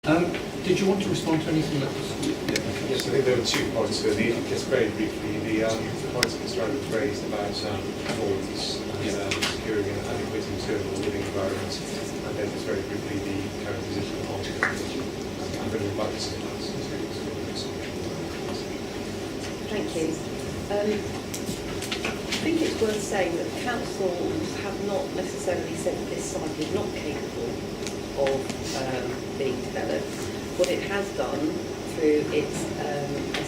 Did you want to respond to anything that was... Yes, I think there were 2 points. So just very briefly, the points that Mr. Adams raised about noise and securing an adequate internal living environment, and then just very briefly the current position on the position. I'm going to invite Mr. Adams to speak. Thank you. I think it's worth saying that councils have not necessarily said that this site is not capable of being developed. What it has done through its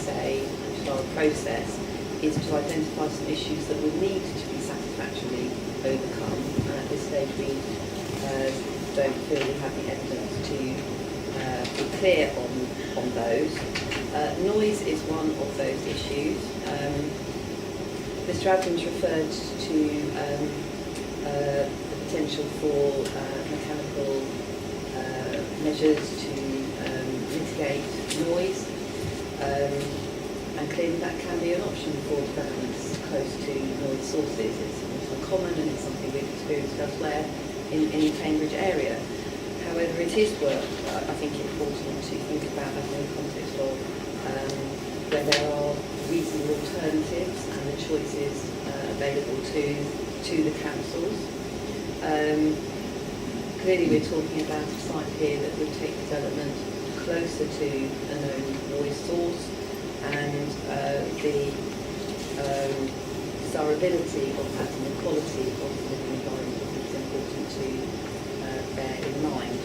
SA style process is to identify some issues that would need to be satisfactorily overcome. And at this stage we don't feel we have the evidence to be clear on those. Noise is one of those issues. Mr. Adams referred to the potential for mechanical measures to mitigate noise, and clearly that can be an option for developments close to noise sources. It's uncommon and it's something we've experienced elsewhere in the Cambridge area. However, it is I think, important to think about that in the context of where there are reasonable alternatives and the choices available to the councils. Clearly we're talking about a site here that would take development closer to a known noise source, and the desirability of that and the quality of the living environment is important to bear in mind.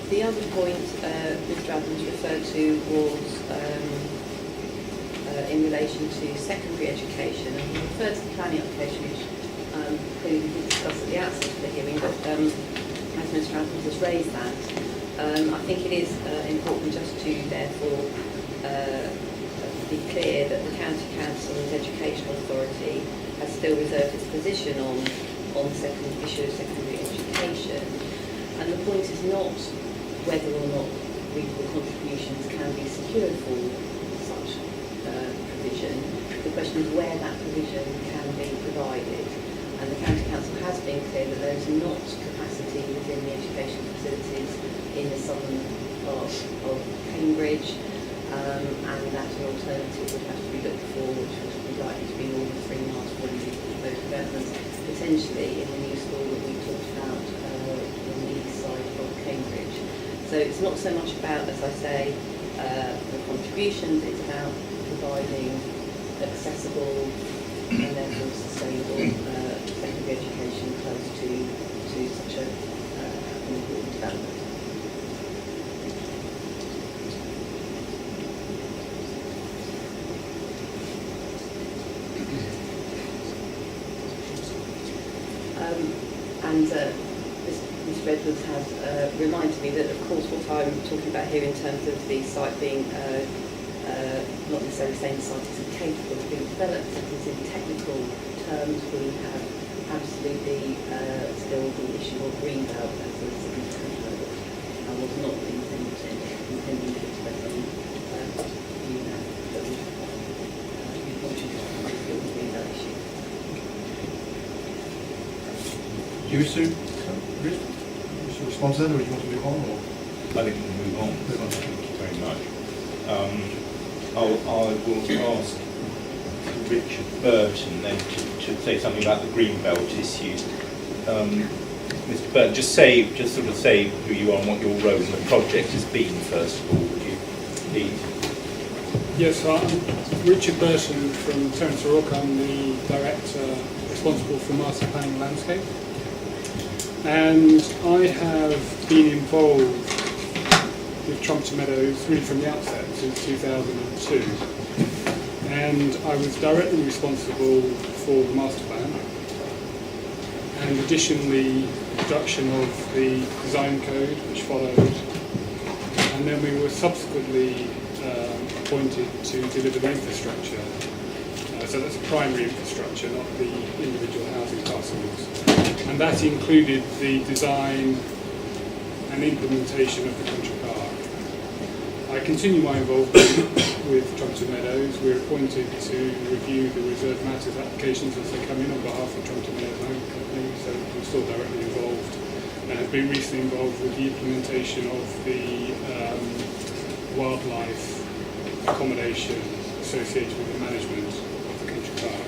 The other point Mr. Adams referred to was in relation to secondary education, and he referred to the planning application, which clearly we did discuss at the outset of the hearing, but as Mr. Adams has raised that, I think it is important just to therefore be clear that the County Council as Educational Authority has still reserved its position on the issue of secondary education, and the point is not whether or not reasonable contributions can be secured for such provision. The question is where that provision can be provided. And the County Council has been clear that there is not capacity within the education facilities in the southern part of Cambridge, and that an alternative would have to be looked for, which would be likely to be more than 3 miles from those developments, potentially in the new school that we talked about on the east side of Cambridge. So it's not so much about, as I say, the contributions, it's about providing accessible and therefore sustainable secondary education close to such an important development. Mr. Edwards has reminded me that, of course, what I'm talking about here in terms of the site being not necessarily saying the site isn't capable of being developed, it is in technical terms. We have absolutely still the issue of greenbelt as a significant hurdle, and was not intending to express any view that we want you to deal with the greenbelt issue. Do you wish to respond to that, or do you want to move on? Or? I think we'll move on. Thank you very much. I will ask Richard Burton then to say something about the greenbelt issues. Mr. Burton, just sort of say who you are and what your role in the project has been first of all, would you please? Yes, I'm Richard Burton from Terence O'Rourke. I'm the director responsible for master planning landscape, and I have been involved with Trumpton Meadows really from the outset since 2002, and I was directly responsible for the master plan and additionally the production of the design code which followed, and then we were subsequently appointed to deliver the infrastructure. So that's primary infrastructure, not the individual housing parcels, and that included the design and implementation of the country park. I continue my involvement with Trumpton Meadows. We're appointed to review the reserved matters applications as they come in on behalf of Trumpton Meadows Home Company, so we're still directly involved and have been recently involved with the implementation of the wildlife accommodation associated with the management of the country park.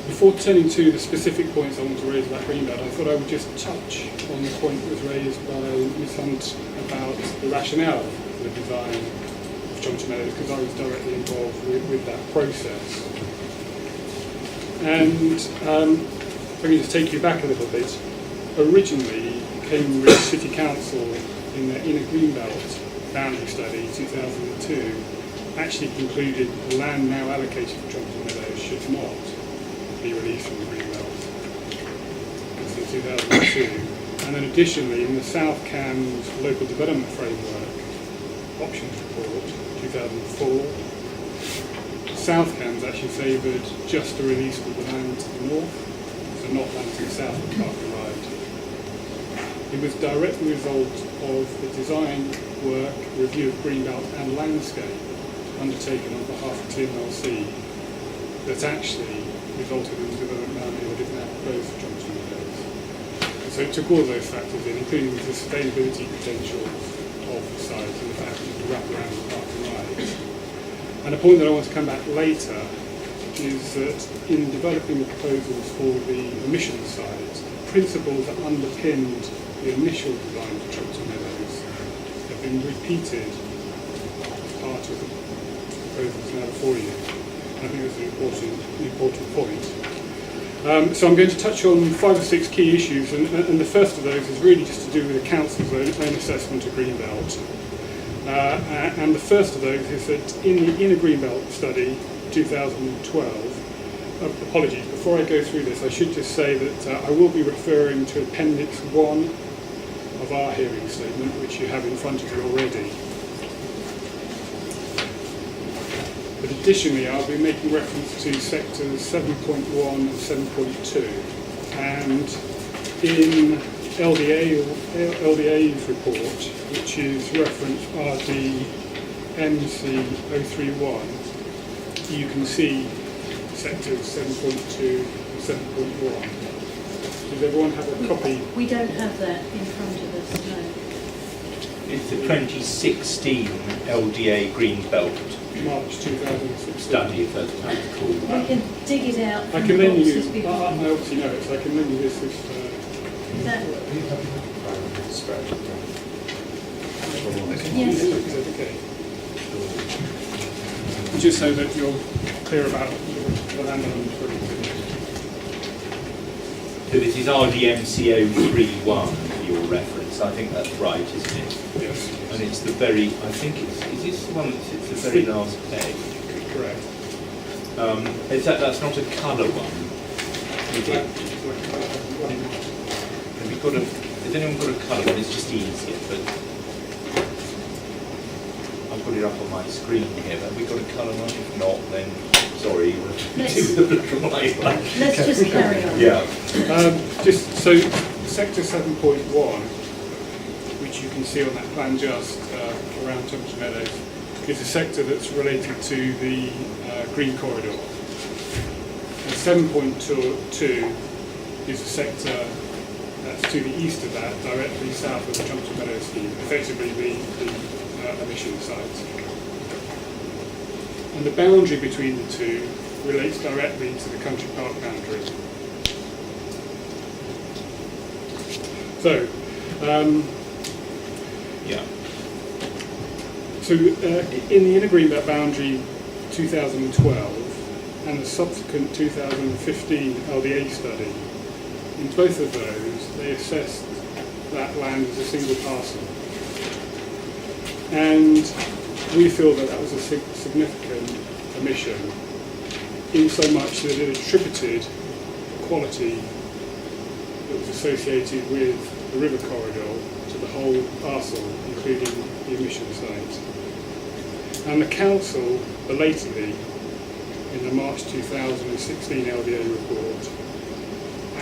Before turning to the specific points I want to raise about Greenbelt, I thought I would just touch on the point that was raised by Ms Hunt about the rationale for the design of Chomcha Meadows, because I was directly involved with that process. And let me just take you back a little bit. Originally, Cambridge City Council, in their inner Greenbelt boundary study 2002, actually concluded the land now allocated for Chomcha Meadows should not be released from the Greenbelt. This is 2002. And then additionally, in the South Cambs Local Development Framework Options Report 2004, South Cambs actually favoured just the release of the land to the north, so not land to the south of Carpen. It was directly a result of the design work, review of Greenbelt and landscape undertaken on behalf of TMLC that actually resulted in the development boundary that is now proposed for Chomcha Meadows. So it took all of those factors in, including the sustainability potentials of the site and the fact that you can wrap around the park and rides. And a point that I want to come back later is that in developing the proposals for the emissions side, the principles that underpinned the initial design for Chomcha Meadows have been repeated as part of the proposals now before you. I think that's an important point. So I'm going to touch on 5 or 6 key issues, and the first of those is really just to do with the Council's own assessment of Greenbelt. And the first of those is that in the Inner Greenbelt Study 2012, apologies, before I go through this, I should just say that I will be referring to Appendix 1 of our hearing statement, which you have in front of you already. But additionally, I'll be making reference to sectors 7.1 and 7.2. And in LDA's report, which is reference RD MC 031, you can see sectors 7.2 and 7.1. Does everyone have a copy? We don't have that in front of us, no. It's the 2016 LDA Greenbelt March 2016. study, if that's what it's called. We can dig it out I from can the lend you, boxes I before. obviously know it, so I can lend you this if... Is that, Yes. yes, Okay. Just so that you're clear about the land I'm referring to. So this is RDMC031 for your reference. I think that's right, isn't it? Yes. And it's the very, I think is this the one that sits the very last page? Correct. That's not a colour one, is it? Have you got a, has anyone got a colour one? It's just easier, but I've got it up on my screen here. Have we got a colour one? If not, then sorry, we'll do the black and white one. let's just carry on. Yeah. Just so, sector 7.1, which you can see on that plan just around Chomcha Meadows, is a sector that's related to the green corridor. And 7.2 is a sector that's to the east of that, directly south of the Chomcha Meadows scheme, effectively the emission site. And the boundary between the two relates directly to the country park boundary. So, Yeah. So in the Inner Greenbelt Boundary 2012 and the subsequent 2015 LDA study, in both of those they assessed that land as a single parcel. And we feel that that was a significant omission, in so much that it attributed quality that was associated with the river corridor to the whole parcel, including the emission site. And the council, belatedly, in the March 2016 LDA report,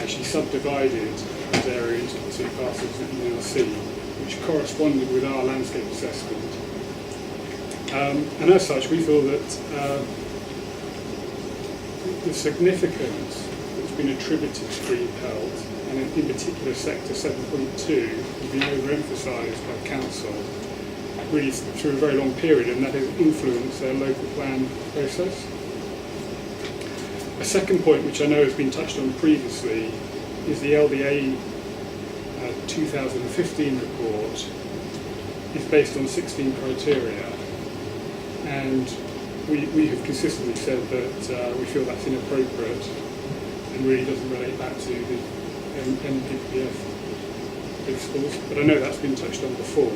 actually subdivided those areas into 2 parcels that you now see, which corresponded with our landscape assessment. And as such, we feel that the significance that's been attributed to Greenbelt and in particular sector 7.2, has been overemphasised by council really through a very long period, and that has influenced their local plan process. A second point, which I know has been touched on previously, is the LDA 2015 report is based on 16 criteria, and we have consistently said that we feel that's inappropriate and really doesn't relate back to the NPPF principles, but I know that's been touched on before.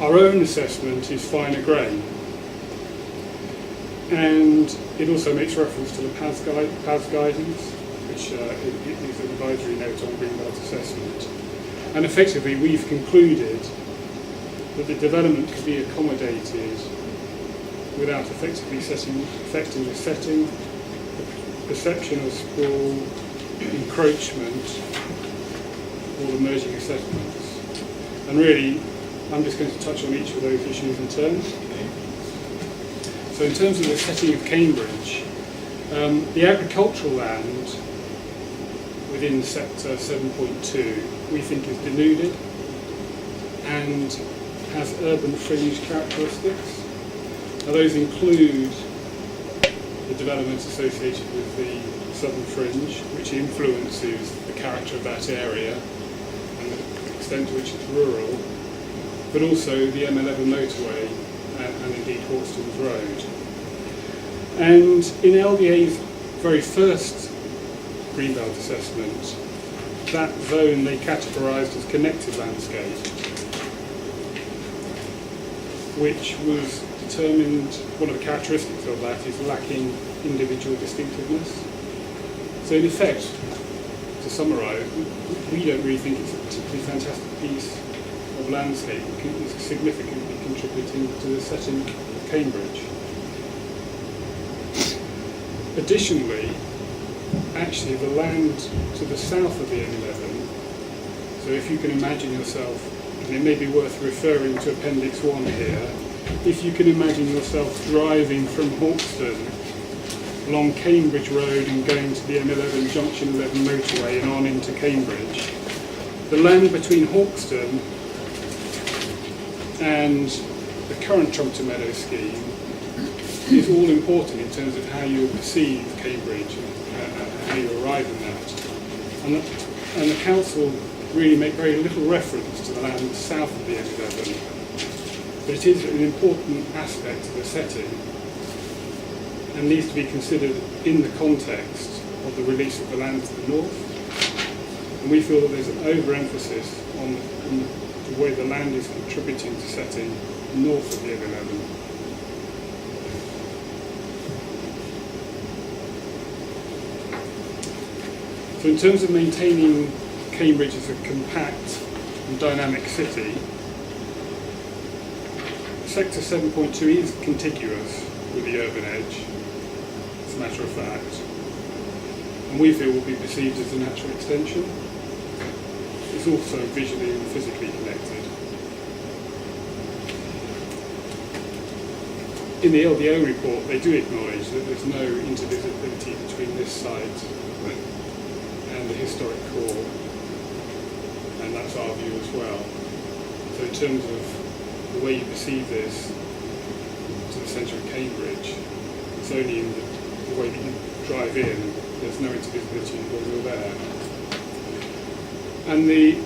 Our own assessment is finer grain, and it also makes reference to the PAS guidance, which is an advisory note on greenbelt assessment. And effectively, we've concluded that the development could be accommodated without effectively affecting the setting, the perception of sprawl, encroachment, or the merging of settlements. And really, I'm just going to touch on each of those issues in turn. So in terms of the setting of Cambridge, the agricultural land within sector 7.2 we think is denuded and has urban fringe characteristics. Now those include the developments associated with the southern fringe, which influences the character of that area and the extent to which it's rural, but also the M11 motorway and indeed Hawkston's Road. And in LDA's very first greenbelt assessment, that zone they categorised as connected landscape, which was determined, one of the characteristics of that is lacking individual distinctiveness. So in effect, to summarise, we don't really think it's a particularly fantastic piece of landscape that is significantly contributing to the setting of Cambridge. Additionally, actually the land to the south of the M11, so if you can imagine yourself, and it may be worth referring to Appendix 1 here, if you can imagine yourself driving from Hawkston along Cambridge Road and going to the M11 Junction 11 motorway and on into Cambridge, the land between Hawkston and the current Trumpton Meadow scheme is all important in terms of how you perceive Cambridge and how you arrive in that. And the council really make very little reference to the land south of the M11, but it is an important aspect of the setting and needs to be considered in the context of the release of the land to the north. And we feel that there's an overemphasis on the way the land is contributing to setting north of the M11. So in terms of maintaining Cambridge as a compact and dynamic city, Sector 7.2 is contiguous with the urban edge, as a matter of fact, and we feel will be perceived as a natural extension. It's also visually and physically connected. In the LDO report, they do acknowledge that there's no interdivisibility between this site and the historic core, and that's our view as well. So in terms of the way you perceive this to the centre of Cambridge, it's only in the way that you drive in, there's no interdivisibility when you're there. And the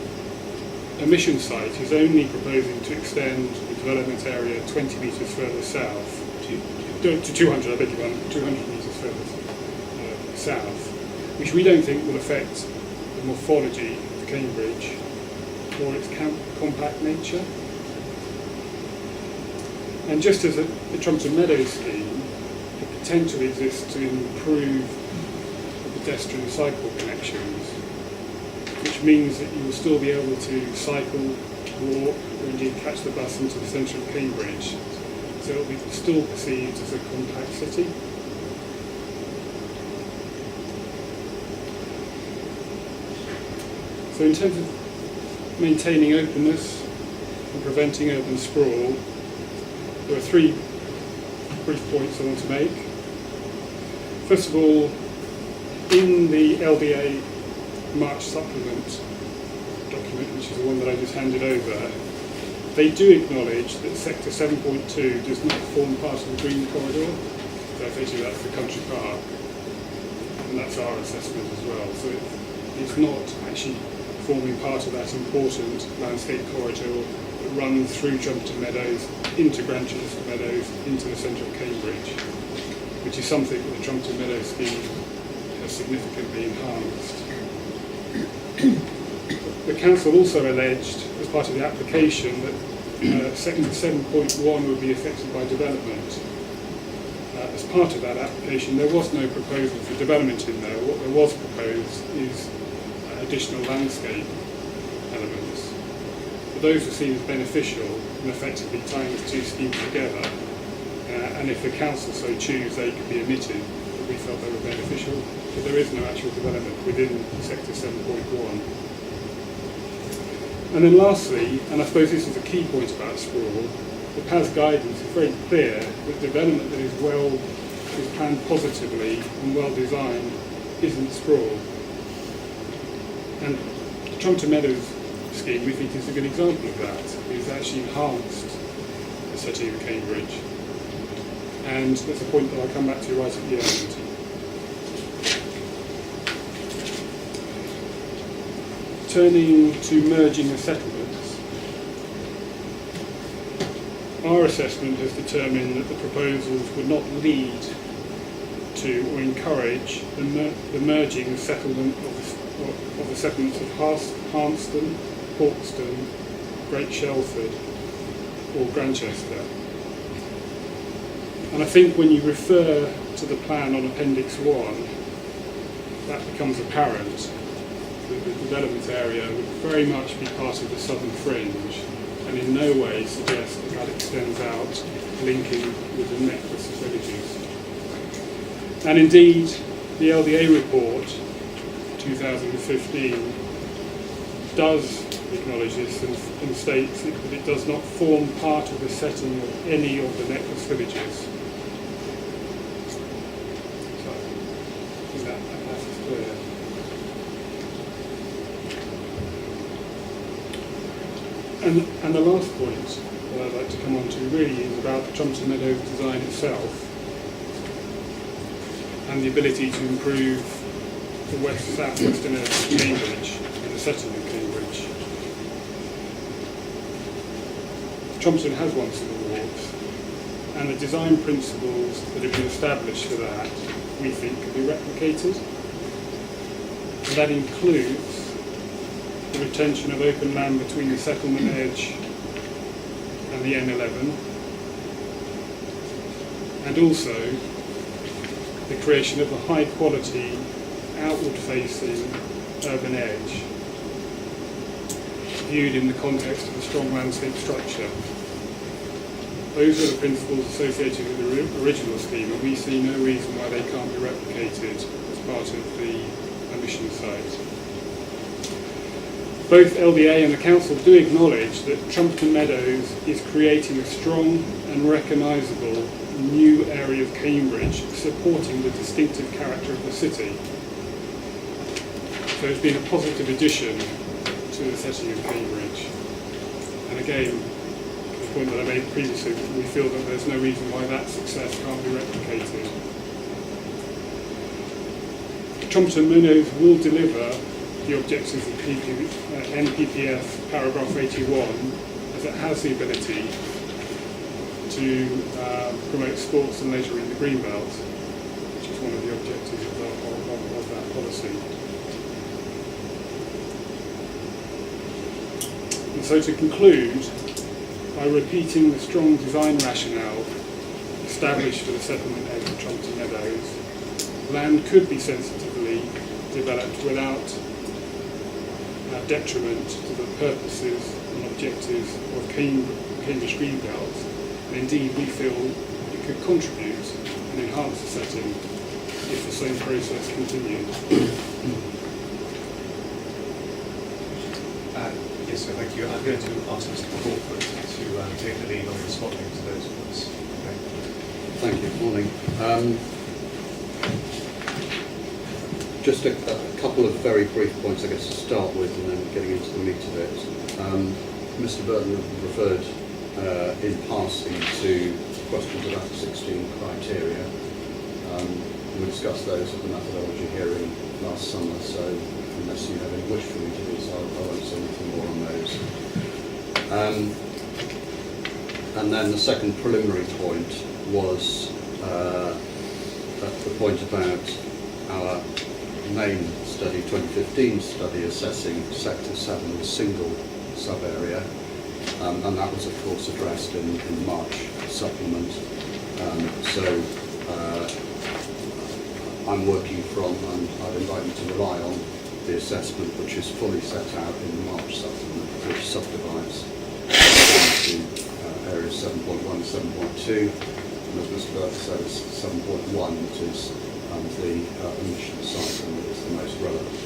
emission site is only proposing to extend the development area 20 metres further south, to 200, I beg your pardon, 200 metres further south, which we don't think will affect the morphology of Cambridge or its compact nature. And just as the Trumpton Meadows scheme, the potential exists to improve the pedestrian cycle connections, which means that you will still be able to cycle, walk, or indeed catch the bus into the centre of Cambridge. So it will be still perceived as a compact city. So in terms of maintaining openness and preventing urban sprawl, there are three brief points I want to make. First of all, in the LDA March supplement document, which is the one that I just handed over, they do acknowledge that Sector 7.2 does not form part of the Green Corridor. So effectively that's the country park, and that's our assessment as well. So it's not actually forming part of that important landscape corridor that runs through Trumpton Meadows, into Grantchester Meadows, into the centre of Cambridge, which is something that the Trumpton Meadows scheme has significantly enhanced. The council also alleged, as part of the application, that Section 7.1 would be affected by development. As part of that application, there was no proposal for development in there. What there was proposed is additional landscape elements. But those were seen as beneficial and effectively tying the two schemes together. And if the council so choose, they could be omitted. But we felt they were beneficial. But there is no actual development within Sector 7.1. And then lastly, and I suppose this is a key point about sprawl, the PAS guidance is very clear that development that is planned positively and well designed isn't sprawl. And the Trumpton Meadows scheme, we think, is a good example of that. It's actually enhanced the setting of Cambridge. And that's a point that I'll come back to right at the end. Turning to merging the settlements, our assessment has determined that the proposals would not lead to or encourage the merging of settlement of the settlements of Harmston, Hawkston, Great Shelford or Grantchester. And I think when you refer to the plan on Appendix 1, that becomes apparent. The development area would very much be part of the southern fringe and in no way suggest that that extends out, linking with the necklace of villages. And indeed, the LDA report 2015 does acknowledge this and states that it does not form part of the setting of any of the necklace villages. So, I think that is clear. And the last point that I'd like to come on to really is about the Trumpton Meadows design itself and the ability to improve the south-western edge of Cambridge and the setting of Cambridge. Trumpton has won some awards, and the design principles that have been established for that, we think, can be replicated. And that includes the retention of open land between the settlement edge and the N11, and also the creation of a high-quality, outward-facing urban edge, viewed in the context of a strong landscape structure. Those are the principles associated with the original scheme, and we see no reason why they can't be replicated as part of the mission site. Both LDA and the Council do acknowledge that Trumpton Meadows is creating a strong and recognisable new area of Cambridge, supporting the distinctive character of the city. So it's been a positive addition to the setting of Cambridge. And again, the point that I made previously, we feel that there's no reason why that success can't be replicated. Trumpton Meadows will deliver the objectives of NPPF paragraph 81, as it has the ability to promote sports and leisure in the Greenbelt, which is one of the objectives of that policy. And so to conclude, by repeating the strong design rationale established for the settlement edge of Trumpton Meadows, land could be sensitively developed without detriment to the purposes and objectives of Cambridge Greenbelt. And indeed, we feel it could contribute and enhance the setting if the same process continued. Yes, so thank you. I'm going to ask Mr. Crawford to take the lead on responding to those points. Okay. Thank you. Morning. just a couple of very brief points, I guess, to start with, and then getting into the meat of it. Mr. Burton referred in passing to questions about 16 criteria. We discussed those at the methodology hearing last summer, so unless you have any wish for me to do so, I won't say anything more on those. And then the second preliminary point was the point about our main study, 2015 study, assessing Sector 7 as single sub-area, and that was of course addressed in the March supplement. So I'm working from, and I'd invite you to rely on the assessment which is fully set out in the March supplement, which subdivides into areas 7.1 and 7.2, and as Mr. Burke said, it's 7.1, which is the emission cycle that is the most relevant.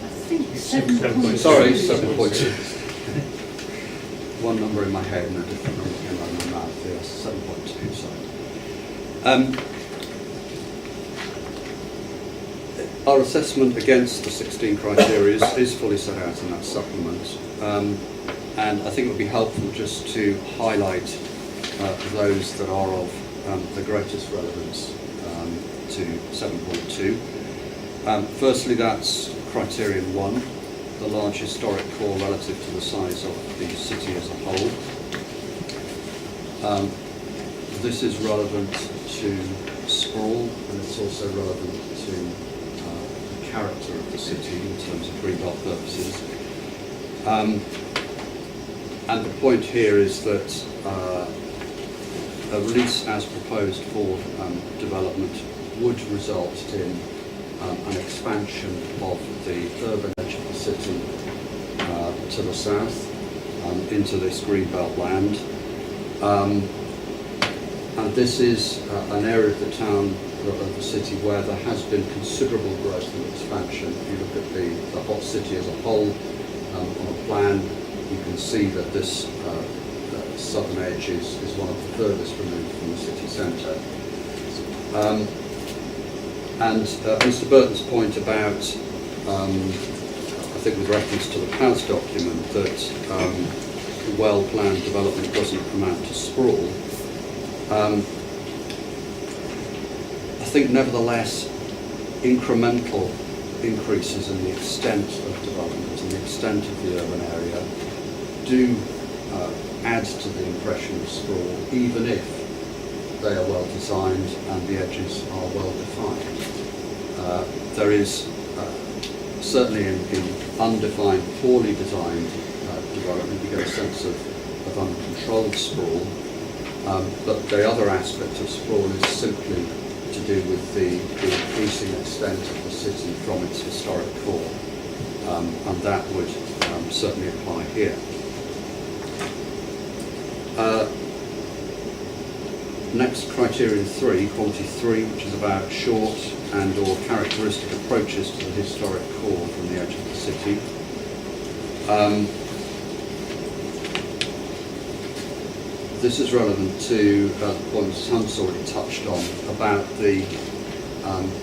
I think 7.2. Sorry, 7.2. One number in my head and a different number came out of my mouth. Yes, 7.2. Sorry. Our assessment against the 16 criteria is fully set out in that supplement, and I think it would be helpful just to highlight those that are of the greatest relevance to 7.2. Firstly, that's criterion 1, the large historic core relative to the size of the city as a whole. This is relevant to sprawl, and it's also relevant to the character of the city in terms of greenbelt purposes. And the point here is that a release as proposed for development would result in an expansion of the urban edge of the city to the south into this greenbelt land. And this is an area of the town, of the city, where there has been considerable growth and expansion. If you look at the hot city as a whole on a plan, you can see that this southern edge is one of the furthest removed from the city centre. And Mr. Burton's point about, I think with reference to the PAS document, that well-planned development doesn't amount to sprawl. I think nevertheless incremental increases in the extent of development and the extent of the urban area do add to the impression of sprawl, even if they are well designed and the edges are well defined. There is certainly in undefined, poorly designed development, you get a sense of uncontrolled sprawl, but the other aspect of sprawl is simply to do with the increasing extent of the city from its historic core, and that would certainly apply here. Next, criterion 3, quality 3, which is about short and or characteristic approaches to the historic core from the edge of the city. This is relevant to the point Mrs. Hunt's already touched on about the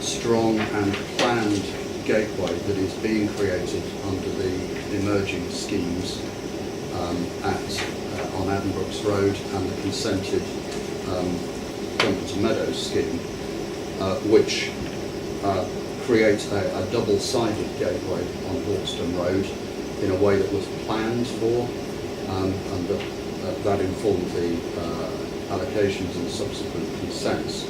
strong and planned gateway that is being created under the emerging schemes on Addenbrooks Road and the consented Trumpton Meadows scheme, which creates a double-sided gateway on Hawkstone Road in a way that was planned for, and that informed the allocations and subsequent consents.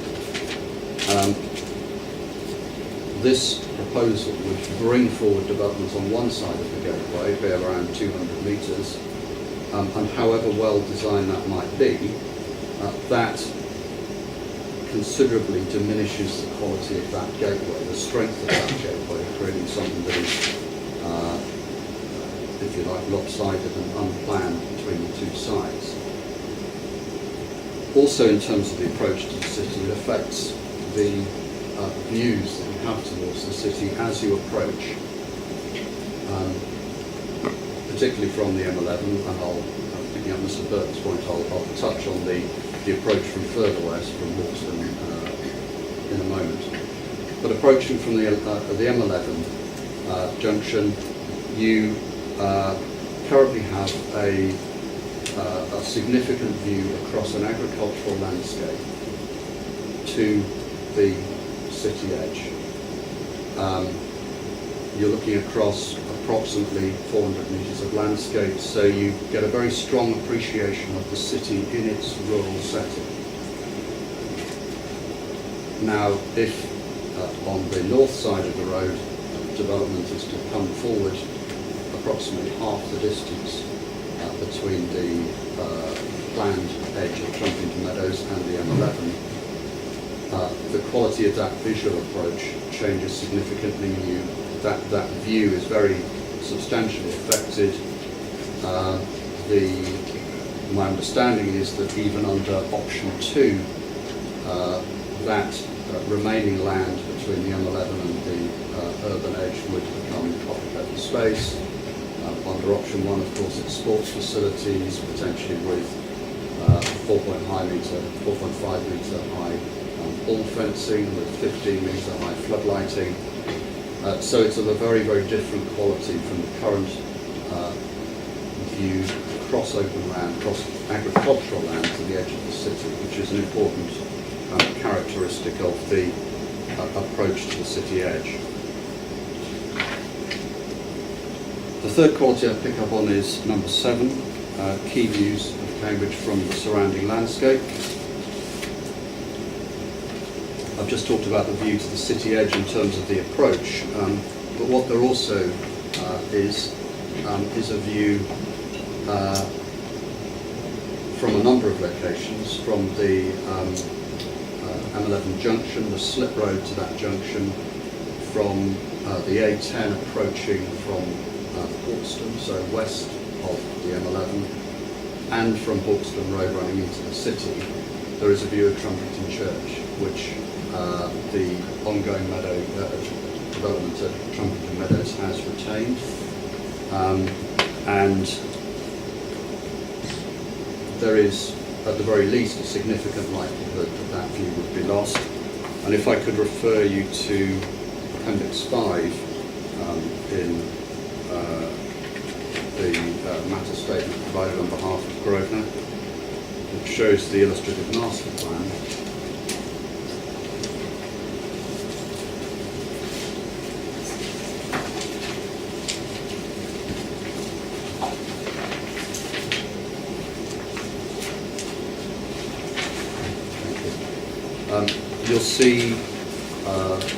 This proposal would bring forward development on one side of the gateway, be around 200 metres, and however well designed that might be, that considerably diminishes the quality of that gateway, the strength of that gateway, creating something that is, if you like, lopsided and unplanned between the two sides. Also, in terms of the approach to the city, it affects the views that you have towards the city as you approach, particularly from the M11, and picking up Mr. Burton's point, I'll touch on the approach from further west, from Hawkstone in a moment. But approaching from the M11 junction, you currently have a significant view across an agricultural landscape to the city edge. You're looking across approximately 400 metres of landscape, so you get a very strong appreciation of the city in its rural setting. Now, if on the north side of the road development is to come forward approximately half the distance between the planned edge of Trumpington Meadows and the M11, the quality of that visual approach changes significantly. That view is very substantially affected. My understanding is that even under option 2, that remaining land between the M11 and the urban edge would become open space. Under option 1, of course, it's sports facilities, potentially with 4.5 metre high bull fencing with 15 metre high floodlighting. So it's of a very, very different quality from the current view across open land, across agricultural land to the edge of the city, which is an important characteristic of the approach to the city edge. The third quality I pick up on is number 7, key views of Cambridge from the surrounding landscape. I've just talked about the view to the city edge in terms of the approach, but what there also is a view from a number of locations, from the M11 junction, the slip road to that junction, from the A10 approaching from Hawkston, so west of the M11, and from Hawkston Road running into the city. There is a view of Trumpington Church, which the ongoing development at Trumpington Meadows has retained, and there is, at the very least, a significant likelihood that that view would be lost. And if I could refer you to Appendix 5 in the matter statement provided on behalf of Grosvenor, which shows the illustrative master plan. You'll see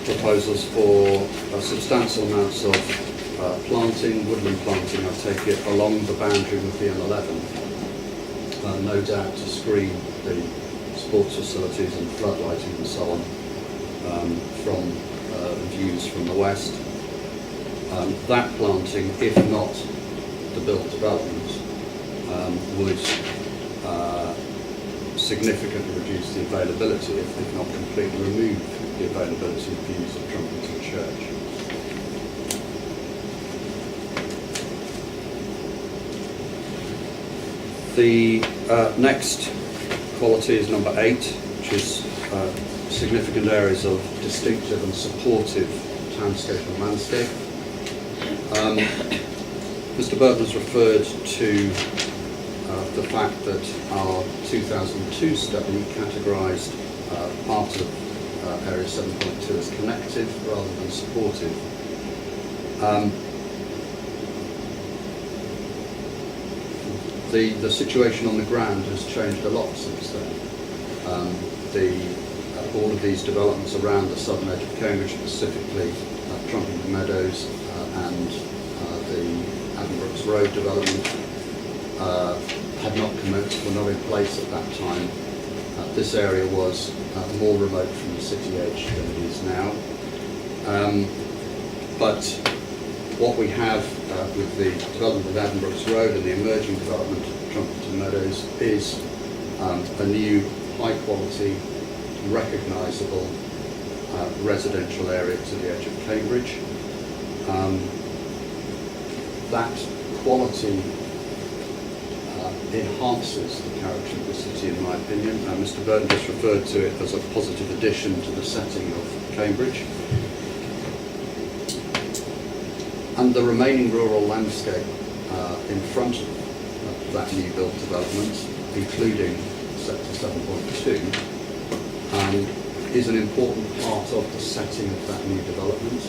proposals for substantial amounts of planting, woodland planting, I take it, along the boundary with the M11, no doubt to screen the sports facilities and floodlighting and so on from views from the west. That planting, if not the built development, would significantly reduce the availability, if not completely remove the availability of views of Trumpington Church. The next quality is number 8, which is significant areas of distinctive and supportive townscape and landscape. Mr. Burton has referred to the fact that our 2002 study categorised part of Area 7.2 as connective rather than supportive. The situation on the ground has changed a lot since then. All of these developments around the southern edge of Cambridge, specifically Trumpington Meadows and the Addenbrooke's Road development, had not commenced, were not in place at that time. This area was more remote from the city edge than it is now. But what we have with the development of Addenbrooke's Road and the emerging development of Trumpington Meadows is a new, high-quality, recognisable residential area to the edge of Cambridge. That quality enhances the character of the city, in my opinion. Mr. Burton just referred to it as a positive addition to the setting of Cambridge. And the remaining rural landscape in front of that new build development, including Sector 7.2, is an important part of the setting of that new development,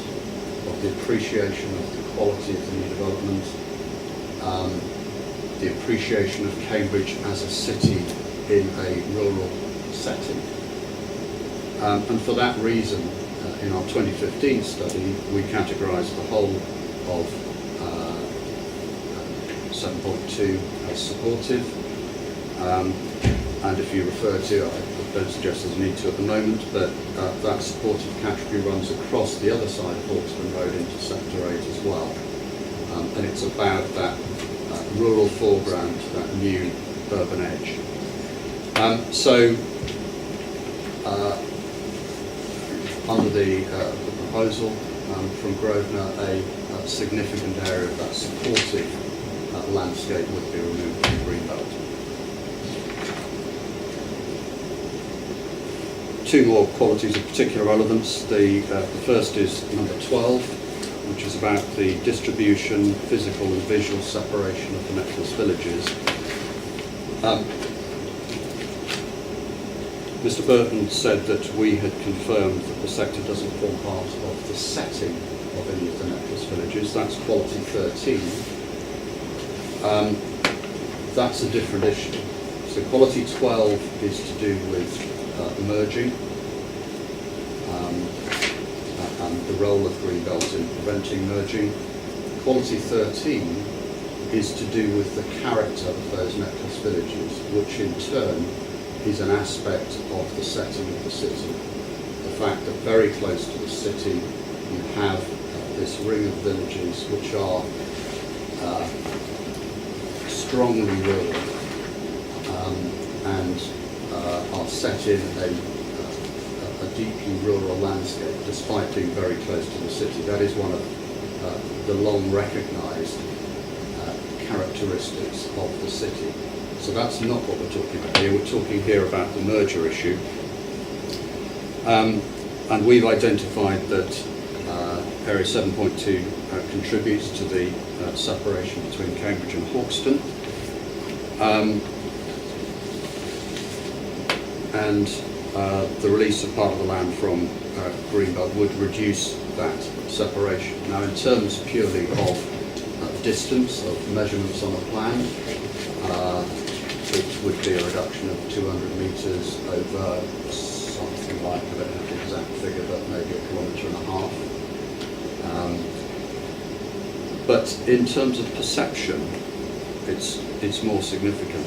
of the appreciation of the quality of the new development, the appreciation of Cambridge as a city in a rural setting. And for that reason, in our 2015 study, we categorised the whole of 7.2 as supportive. And if you refer to, I don't suggest there's a need to at the moment, but that supportive category runs across the other side of Hawkston Road into Sector 8 as well. And it's about that rural foreground, that new urban edge. Under the proposal from Grosvenor, a significant area of that supportive landscape would be removed from the greenbelt. Two more qualities of particular relevance. The first is number 12, which is about the distribution, physical and visual separation of the necklace villages. Mr. Burton said that we had confirmed that the sector doesn't form part of the setting of any of the necklace villages. That's quality 13. That's a different issue. So quality 12 is to do with merging and the role of greenbelt in preventing merging. Quality 13 is to do with the character of those necklace villages, which in turn is an aspect of the setting of the city. The fact that very close to the city you have this ring of villages which are strongly rural and are set in a deeply rural landscape despite being very close to the city. That is one of the long recognised characteristics of the city. So that's not what we're talking about here. We're talking here about the merger issue. And we've identified that Area 7.2 contributes to the separation between Cambridge and Hawkston. And the release of part of the land from greenbelt would reduce that separation. Now, in terms purely of distance, of measurements on a plan, it would be a reduction of 200 metres over something like, I don't have the exact figure, but maybe 1.5 kilometres. But in terms of perception, it's more significant.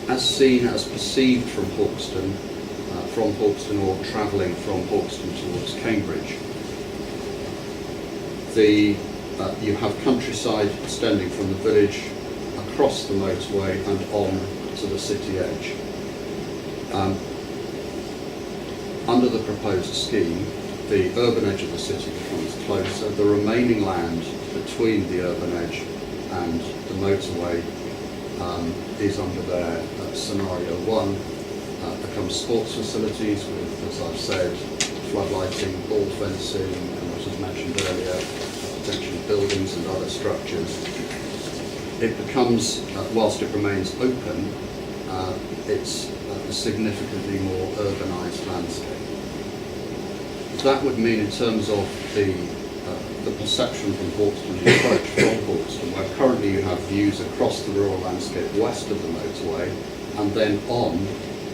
As seen, as perceived from Hawkston or travelling from Hawkston towards Cambridge, you have countryside extending from the village across the motorway and on to the city edge. Under the proposed scheme, the urban edge of the city becomes closer. The remaining land between the urban edge and the motorway is under their scenario 1, becomes sports facilities with, as I've said, floodlighting, ball fencing, and what was mentioned earlier, potential buildings and other structures. It becomes, whilst it remains open, it's a significantly more urbanised landscape. That would mean, in terms of the perception from Hawkston, the approach from Hawkston, where currently you have views across the rural landscape west of the motorway and then on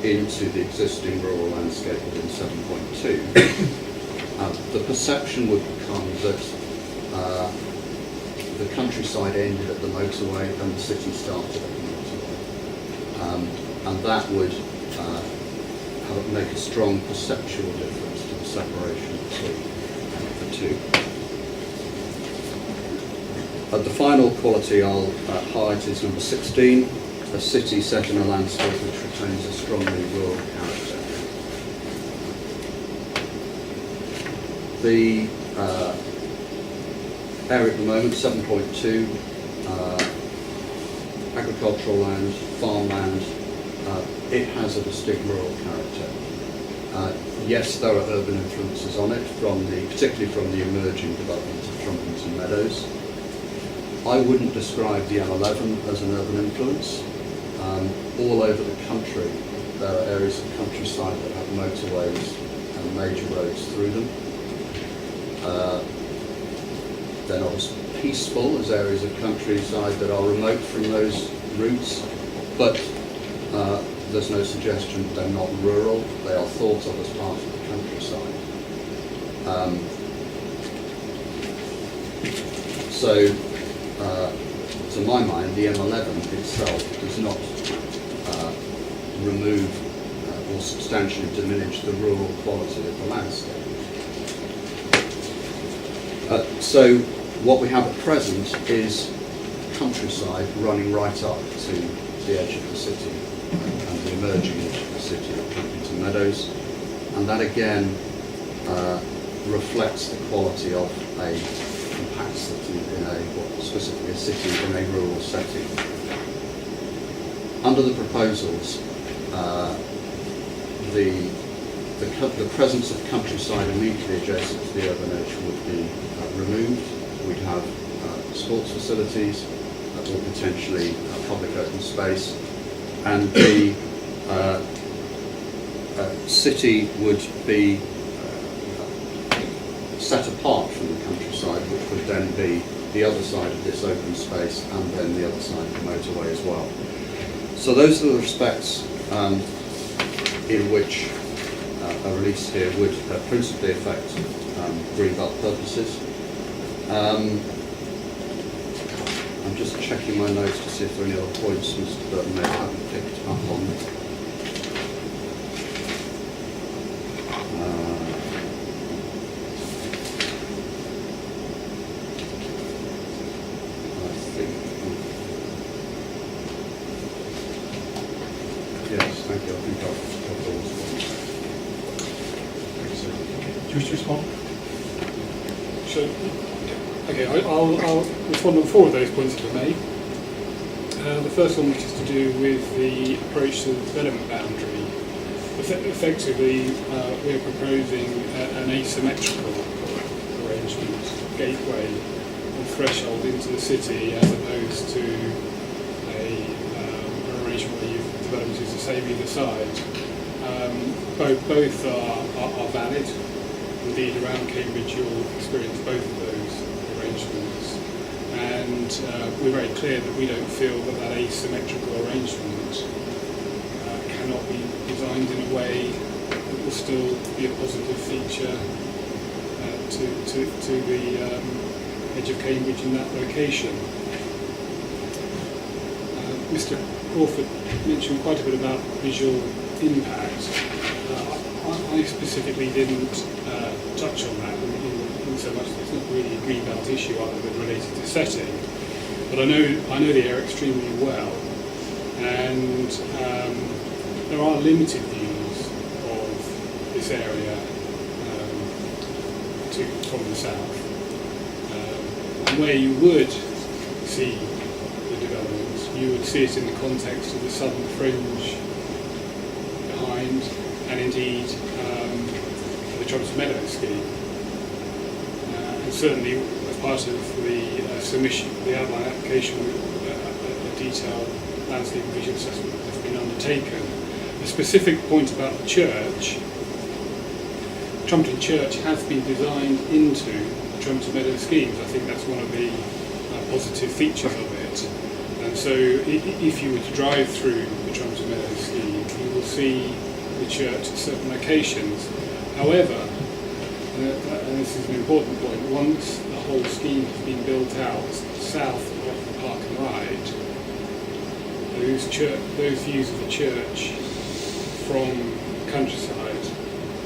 into the existing rural landscape within 7.2, the perception would become that the countryside ended at the motorway and the city started at the motorway. And that would make a strong perceptual difference to the separation between the two. The final quality I'll highlight is number 16, a city set in a landscape which retains a strongly rural character. The area at the moment, 7.2, agricultural land, farmland. It has a distinct rural character. Yes, there are urban influences on it, particularly from the emerging development of Trumpington Meadows. I wouldn't describe the M11 as an urban influence. All over the country, there are areas of countryside that have motorways and major roads through them. They're not as peaceful as areas of countryside that are remote from those routes, but there's no suggestion that they're not rural. They are thought of as part of the countryside. To my mind, the M11 itself does not remove or substantially diminish the rural quality of the landscape. So what we have at present is countryside running right up to the edge of the city and the emerging edge of the city of Trumpington Meadows, and that again reflects the quality of a compact city specifically a city in a rural setting. Under the proposals, the presence of countryside immediately adjacent to the urban edge would be removed. We'd have sports facilities or potentially public open space, and the city would be set apart from the countryside, which would then be the other side of this open space and then the other side of the motorway as well. So those are the respects in which a release here would principally affect greenbelt purposes. I'm just checking my notes to see if there are any other points Mr. Burton may have picked up on. Yes, thank you. I think I've got all Thank you, sir. Do you wish to respond? So, okay, I'll respond on 4 of those points if I may. The first one, which is to do with the approach to the development boundary. Effectively, we're proposing an asymmetrical arrangement, gateway or threshold into the city, as opposed to an arrangement where you've developed as the same either side. Both are valid. Indeed, around Cambridge you'll experience both of those arrangements. And we're very clear that we don't feel that that asymmetrical arrangement cannot be designed in a way that will still be a positive feature to the edge of Cambridge in that location. Mr. Crawford mentioned quite a bit about visual impact. I specifically didn't touch on that in so much that it's not really a greenbelt issue other than related to setting. But I know the area extremely well, and there are limited views of this area from the south. And where you would see the development, you would see it in the context of the southern fringe behind, and indeed the Trumpington Meadows scheme. And certainly as part of the submission, the outline application, a detailed landscape vision assessment has been undertaken. A specific point about the church, Trumpington Church has been designed into the Trumpington Meadows schemes. I think that's one of the positive features of it. And so if you were to drive through the Trumpington Meadows scheme, you will see the church at certain locations. However, and this is an important point, once the whole scheme has been built out south of the Park and Ride, those views of the church from countryside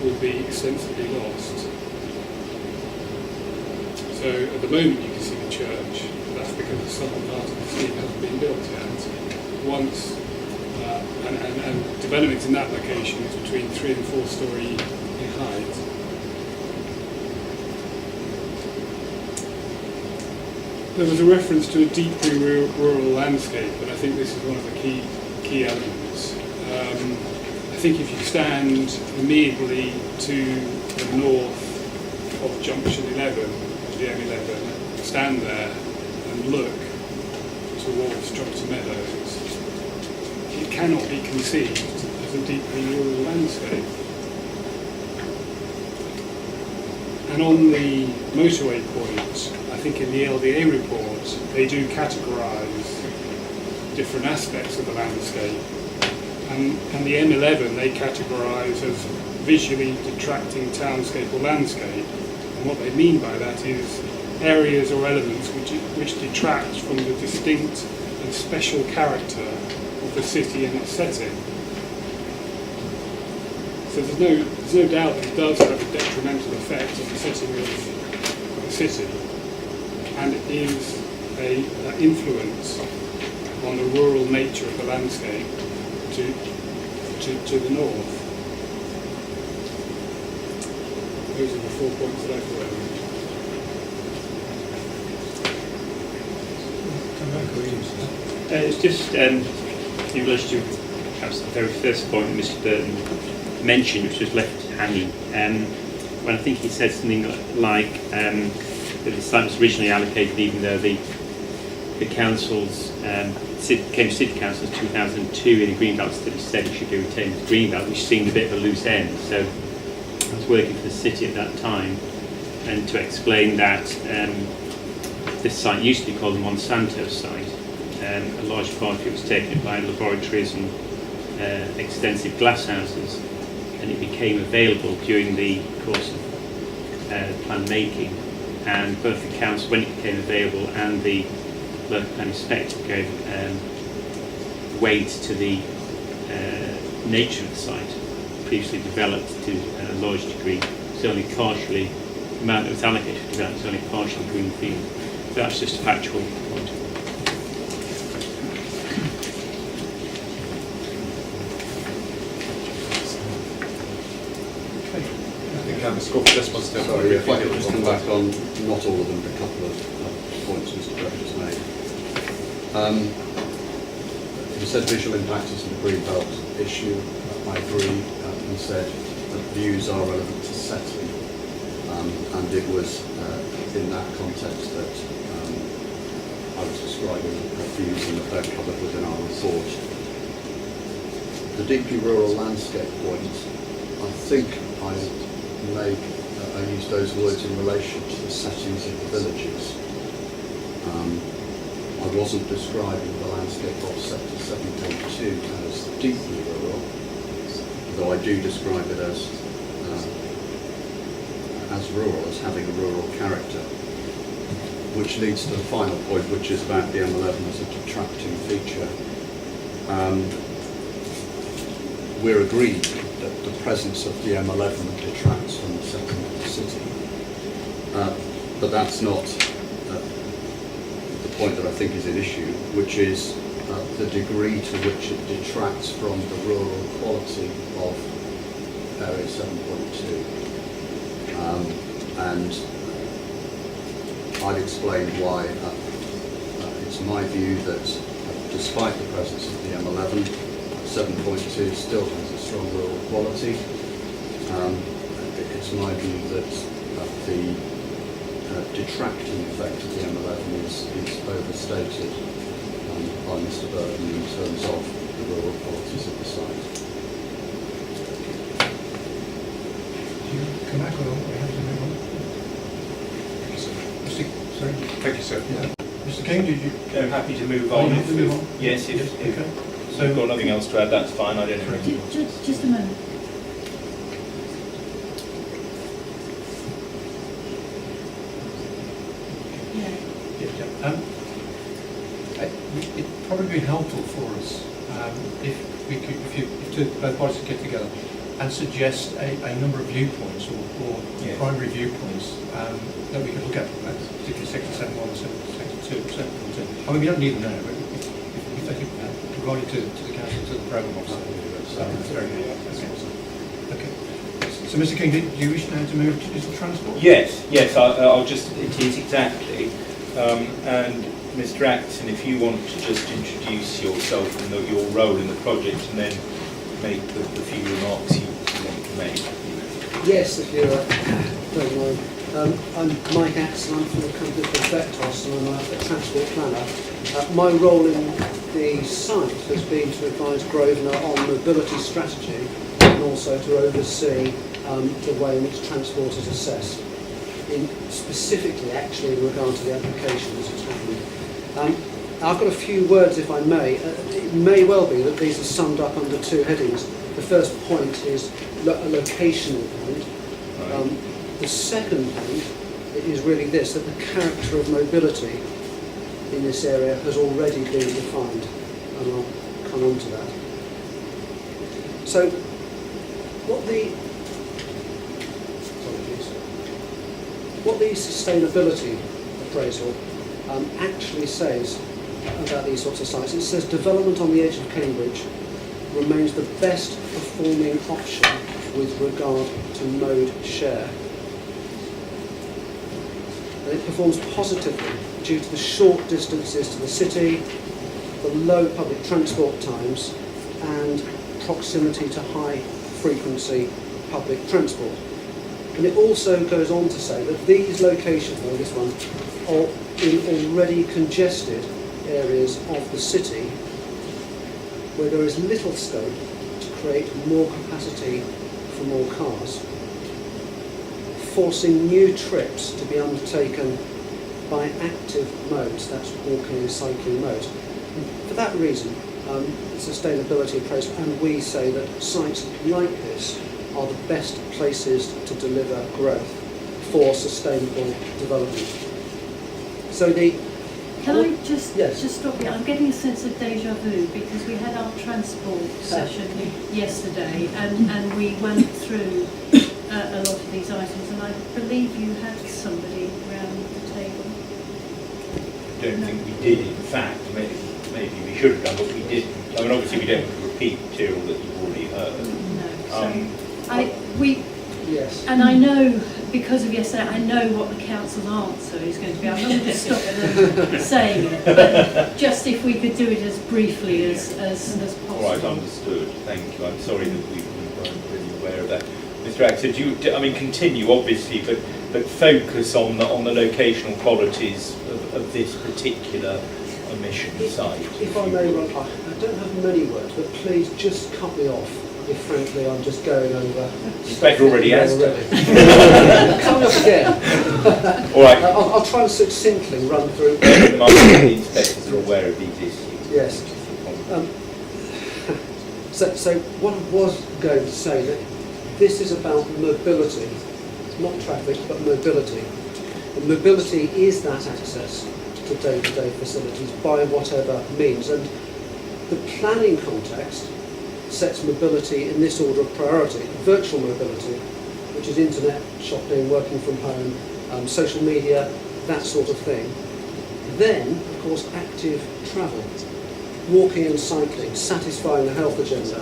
will be extensively lost. So at the moment you can see the church, but that's because the southern part of the scheme hasn't been built yet. Once and development in that location is between 3 and 4 story in height. There was a reference to a deeply rural landscape, and I think this is one of the key elements. I think if you stand immediately to the north of junction 11, of the M11, stand there and look towards Johnson Meadows, it cannot be conceived as a deeply rural landscape. And on the motorway point, I think in the LDA report, they do categorise different aspects of the landscape. And the M11 they categorise as visually detracting townscape or landscape. And what they mean by that is areas or elements which detract from the distinct and special character of the city and its setting. So there's no doubt that it does have a detrimental effect on the setting of the city, and it is an influence on the rural nature of the landscape to the north. Those are the 4 points that I put out. It's just in relation to perhaps the very first point that Mr. Burton mentioned, which was left hanging. When I think he said something like that the site was originally allocated, even though the council's Cambridge City Council's 2002 in the Greenbelt study said it should be retained as Greenbelt, which seemed a bit of a loose end. So I was working for the city at that time, and to explain that this site used to be called the Monsanto site. A large part of it was taken up by laboratories and extensive glass houses, and it became available during the course of plan making. And both the council, when it became available, and the local plan inspector gave weight to the nature of the site, previously developed to a large degree. It's only partially, the amount that was allocated to that was only partially greenfield. So that's just a factual point. Sorry, if I could just come back on, not all of them, but a couple of points Mr. Brett just made. He said visual impact is a greenbelt issue. I agree. He said that views are relevant to setting, and it was in that context that I was describing views and that they're covered within our report. The deeply rural landscape point, I think I used those words in relation to the settings of the villages. I wasn't describing the landscape of Sector 7.2 as deeply rural, though I do describe it as rural, as having a rural character. Which leads to the final point, which is about the M11 as a detracting feature. We're agreed that the presence of the M11 detracts from the setting of the city. But that's not the point that I think is at issue, which is the degree to which it detracts from the rural quality of Area 7.2. And I'd explain why it's my view that despite the presence of the M11, 7.2 still has a strong rural quality. It's my view that the detracting effect of the M11 is overstated by Mr. Burton in terms of the rural qualities of the site. Do you come back or we have to move on? Sorry. Thank you, sir. Yeah. Mr. King, did you? I'm happy to move Oh, on. you have to move on? Yes, if Okay. so you've got nothing else to add, that's fine. I don't know. Just a moment. Yeah. It'd probably be helpful for us if two both parties could get together and suggest a number of viewpoints or Yes. primary viewpoints that we could look at, particularly Sector 7.1 and Sector 2. I mean, we don't need them now, but if they could provide it to the council, to the programme officer. That's very good. Okay. So, Mr. King, do you wish now to move to digital transport? Yes, I'll just, it is exactly. And Mr. Acton, if you want to just introduce yourself and your role in the project, and then make the few remarks you want to make. Yes, if you don't mind. I'm Mike Acton, I'm from a company called Vectos, and I'm a transport planner. My role in the site has been to advise Grosvenor on mobility strategy and also to oversee the way in which transport is assessed, specifically actually in regard to the application as it's happened. I've got a few words, if I may. It may well be that these are summed up under two headings. The first point is a locational point. The second point is really this, that the character of mobility in this area has already been defined, and I'll come on to that. So, what the sustainability appraisal actually says about these sorts of sites, it says development on the edge of Cambridge remains the best performing option with regard to mode share. And it performs positively due to the short distances to the city, the low public transport times, and proximity to high frequency public transport. And it also goes on to say that these locations, well, this one, are in already congested areas of the city where there is little scope to create more capacity for more cars, forcing new trips to be undertaken by active modes, that's walking and cycling modes. And for that reason, sustainability appraisal, and we say that sites like this are the best places to deliver growth for sustainable development. So Can I just Yes. stop you? I'm getting a sense of deja vu because we had our transport session yesterday and we went through a lot of these items, and I believe you had somebody around the table. I don't think we did, in fact. Maybe we should have done, but we didn't. I mean, obviously we don't repeat material that you've already heard. No. yes. And I know, because of yesterday, I know what the council's answer is going to be. I'm not going to stop them saying it, but just if we could do it as briefly as possible. All right, understood. Thank you. I'm sorry that we weren't really aware of that. Mr. Axel, continue, obviously, but focus on the locational qualities of this particular emission site. If I may, I don't have many words, but please just cut me off if frankly I'm just going over. Inspector already has done. Coming up again. All right. I'll try and succinctly run through. The inspectors are aware of these issues. Yes. So what I was going to say, that this is about mobility, not traffic, but mobility. And mobility is that access to day-to-day facilities by whatever means. And the planning context sets mobility in this order of priority: virtual mobility, which is internet shopping, working from home, social media, that sort of thing. Then, of course, active travel, walking and cycling, satisfying the health agenda,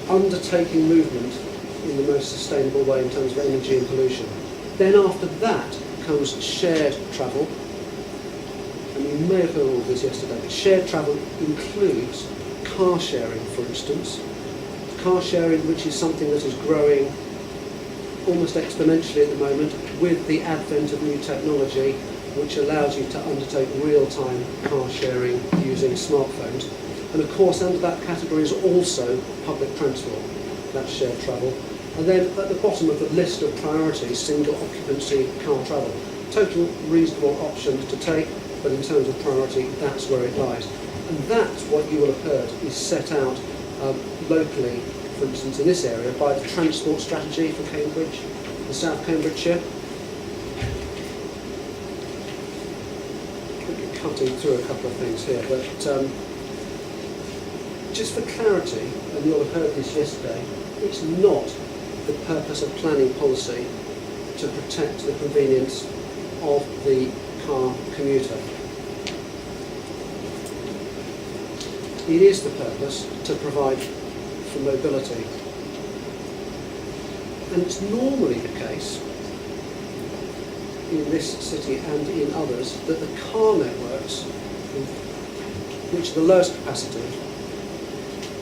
undertaking movement in the most sustainable way in terms of energy and pollution. Then after that comes shared travel, and you may have heard all of this yesterday, but shared travel includes car sharing, for instance. Car sharing, which is something that is growing almost exponentially at the moment with the advent of new technology, which allows you to undertake real-time car sharing using smartphones. And of course, under that category is also public transport, that's shared travel. And then at the bottom of the list of priorities, single occupancy car travel. Total reasonable options to take, but in terms of priority, that's where it lies. And that's what you will have heard is set out locally, for instance, in this area, by the transport strategy for Cambridge, the South Cambridgeshire. Cutting through a couple of things here, but just for clarity, and you'll have heard this yesterday, it's not the purpose of planning policy to protect the convenience of the car commuter. It is the purpose to provide for mobility. And it's normally the case in this city and in others that the car networks, which are the lowest capacity,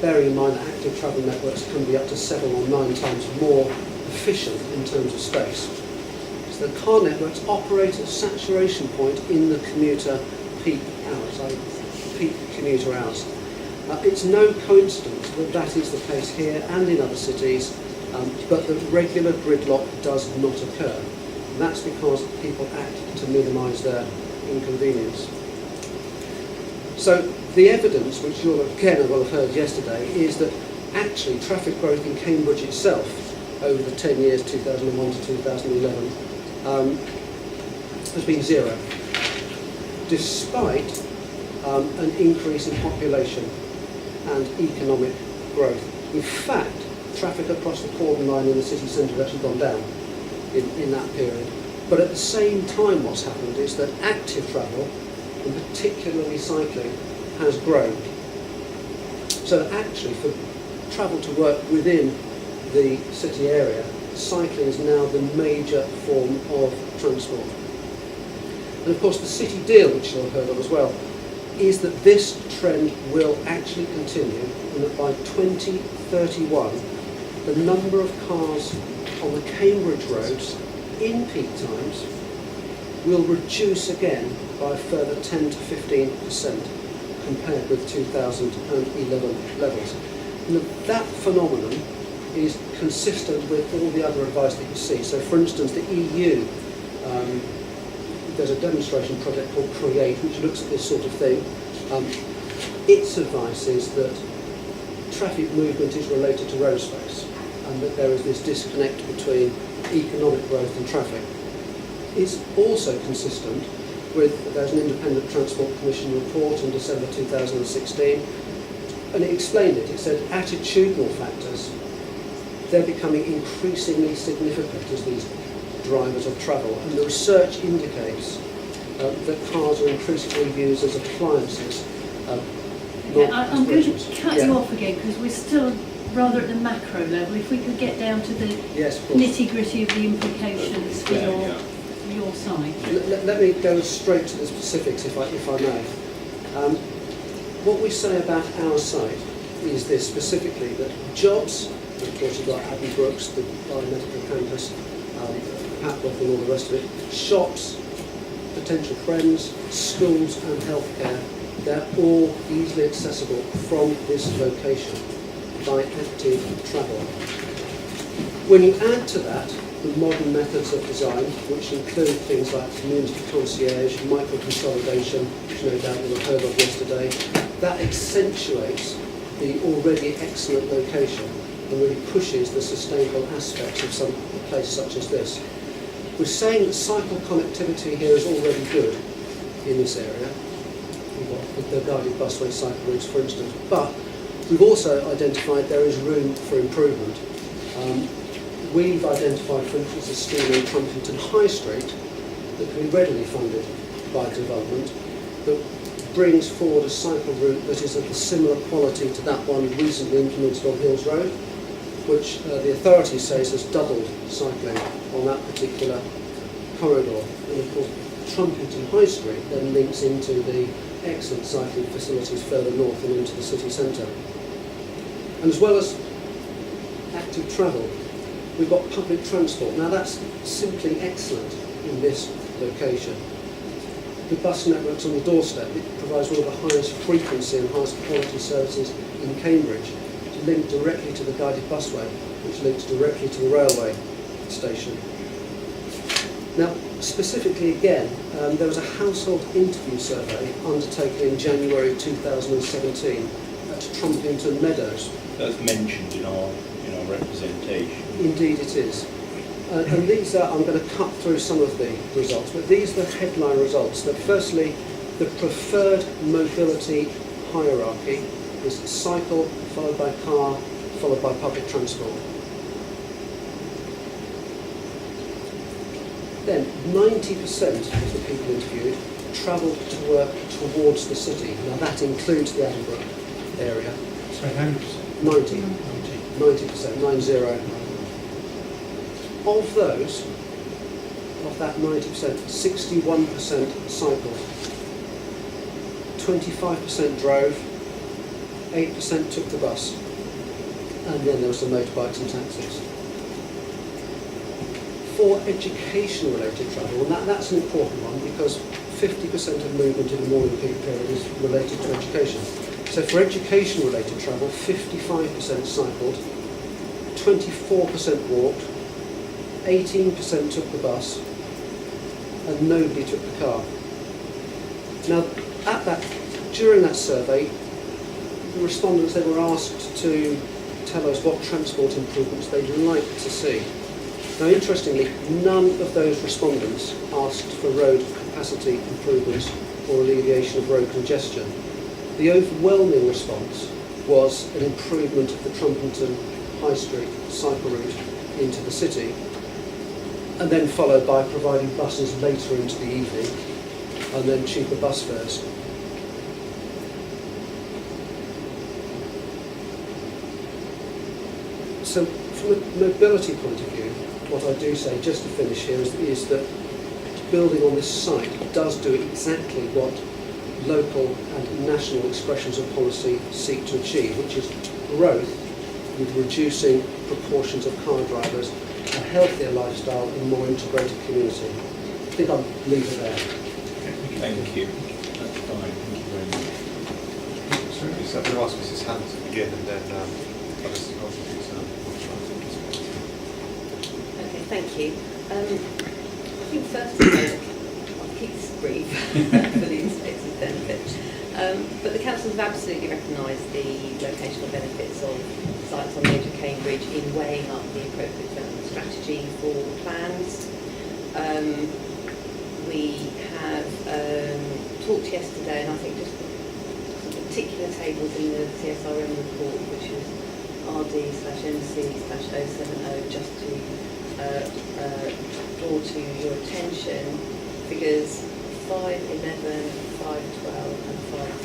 bearing in mind that active travel networks can be up to 7 or 9 times more efficient in terms of space. So the car networks operate at a saturation point in the commuter peak hours, peak commuter hours. It's no coincidence that that is the case here and in other cities, but that regular gridlock does not occur. And that's because people act to minimise their inconvenience. So the evidence, which you'll again will have heard yesterday, is that actually traffic growth in Cambridge itself over the 10 years 2001 to 2011 has been zero, despite an increase in population and economic growth. In fact, traffic across the Cordon line in the city centre has actually gone down in that period. But at the same time, what's happened is that active travel, and particularly cycling, has grown. So actually, for travel to work within the city area, cycling is now the major form of transport. And of course, the city deal, which you'll have heard of as well, is that this trend will actually continue, and that by 2031, the number of cars on the Cambridge roads in peak times will reduce again by a further 10 to 15% compared with 2011 levels. And that phenomenon is consistent with all the other advice that you see. So for instance, the EU, there's a demonstration project called CREATE, which looks at this sort of thing. Its advice is that traffic movement is related to road space, and that there is this disconnect between economic growth and traffic. It's also consistent with, there's an Independent Transport Commission report in December 2016, and it explained it. It said attitudinal factors, they're becoming increasingly significant as these drivers of travel, and the research indicates that cars are increasingly used as appliances. I'm going to cut you off again because we're still rather at the macro level. If we could get down to the nitty-gritty of the implications for your side. Let me go straight to the specifics, if I may. What we say about our site is this specifically, that jobs, of course you've got Abbey Brooks, the biomedical campus, Papworth and all the rest of it, shops, potential friends, schools and healthcare, they're all easily accessible from this location by active travel. When you add to that the modern methods of design, which include things like community concierge, micro-consolidation, which no doubt you'll have heard of yesterday, that accentuates the already excellent location and really pushes the sustainable aspects of some place such as this. We're saying that cycle connectivity here is already good in this area. We've got the guided busway cycle routes, for instance, but we've also identified there is room for improvement. We've identified, for instance, a scheme in Trumpington High Street that can be readily funded by development that brings forward a cycle route that is of a similar quality to that one recently implemented on Hills Road, which the authorities say has doubled cycling on that particular corridor. And of course, Trumpington High Street then links into the excellent cycling facilities further north and into the city centre. And as well as active travel, we've got public transport. Now that's simply excellent in this location. The bus network's on the doorstep. It provides one of the highest frequency and highest quality services in Cambridge, linked directly to the guided busway, which links directly to the railway station. Now, specifically again, there was a household interview survey undertaken in January 2017 at Trumpington Meadows. That's mentioned in our representation. Indeed it is. And these are, I'm going to cut through some of the results, but these are the headline results. That firstly, the preferred mobility hierarchy is cycle, followed by car, followed by public transport. Then 90% of the people interviewed travelled to work towards the city. Now that includes the Edinburgh area. So how many percent? 90%, 90%. Of those, of that 90%, 61% cycled, 25% drove, 8% took the bus, and then there was the motorbikes and taxis. For education-related travel, and that's an important one because 50% of movement in the morning peak period is related to education. So for education-related travel, 55% cycled, 24% walked, 18% took the bus, and nobody took the car. Now, during that survey, the respondents then were asked to tell us what transport improvements they'd like to see. Now, interestingly, none of those respondents asked for road capacity improvements or alleviation of road congestion. The overwhelming response was an improvement of the Trumpington High Street cycle route into the city, and then followed by providing buses later into the evening, and then cheaper bus fares. So from a mobility point of view, what I do say, just to finish here, is that building on this site does do exactly what local and national expressions of policy seek to achieve, which is growth with reducing proportions of car drivers, a healthier lifestyle and a more integrated community. I think I'll leave it there. Thank you. That's fine. Thank you very much. So I'm going to ask Mrs. Hunt to begin and then others to contribute. Okay, thank you. I think first of all, I'll keep this brief for the inspector's benefit. But the council have absolutely recognised the locational benefits of sites on the edge of Cambridge in weighing up the appropriate development strategy for plans. We have talked yesterday, and I think just some particular tables in the CSRM report, which is RD/MC/070, just to draw to your attention figures 511, 512 and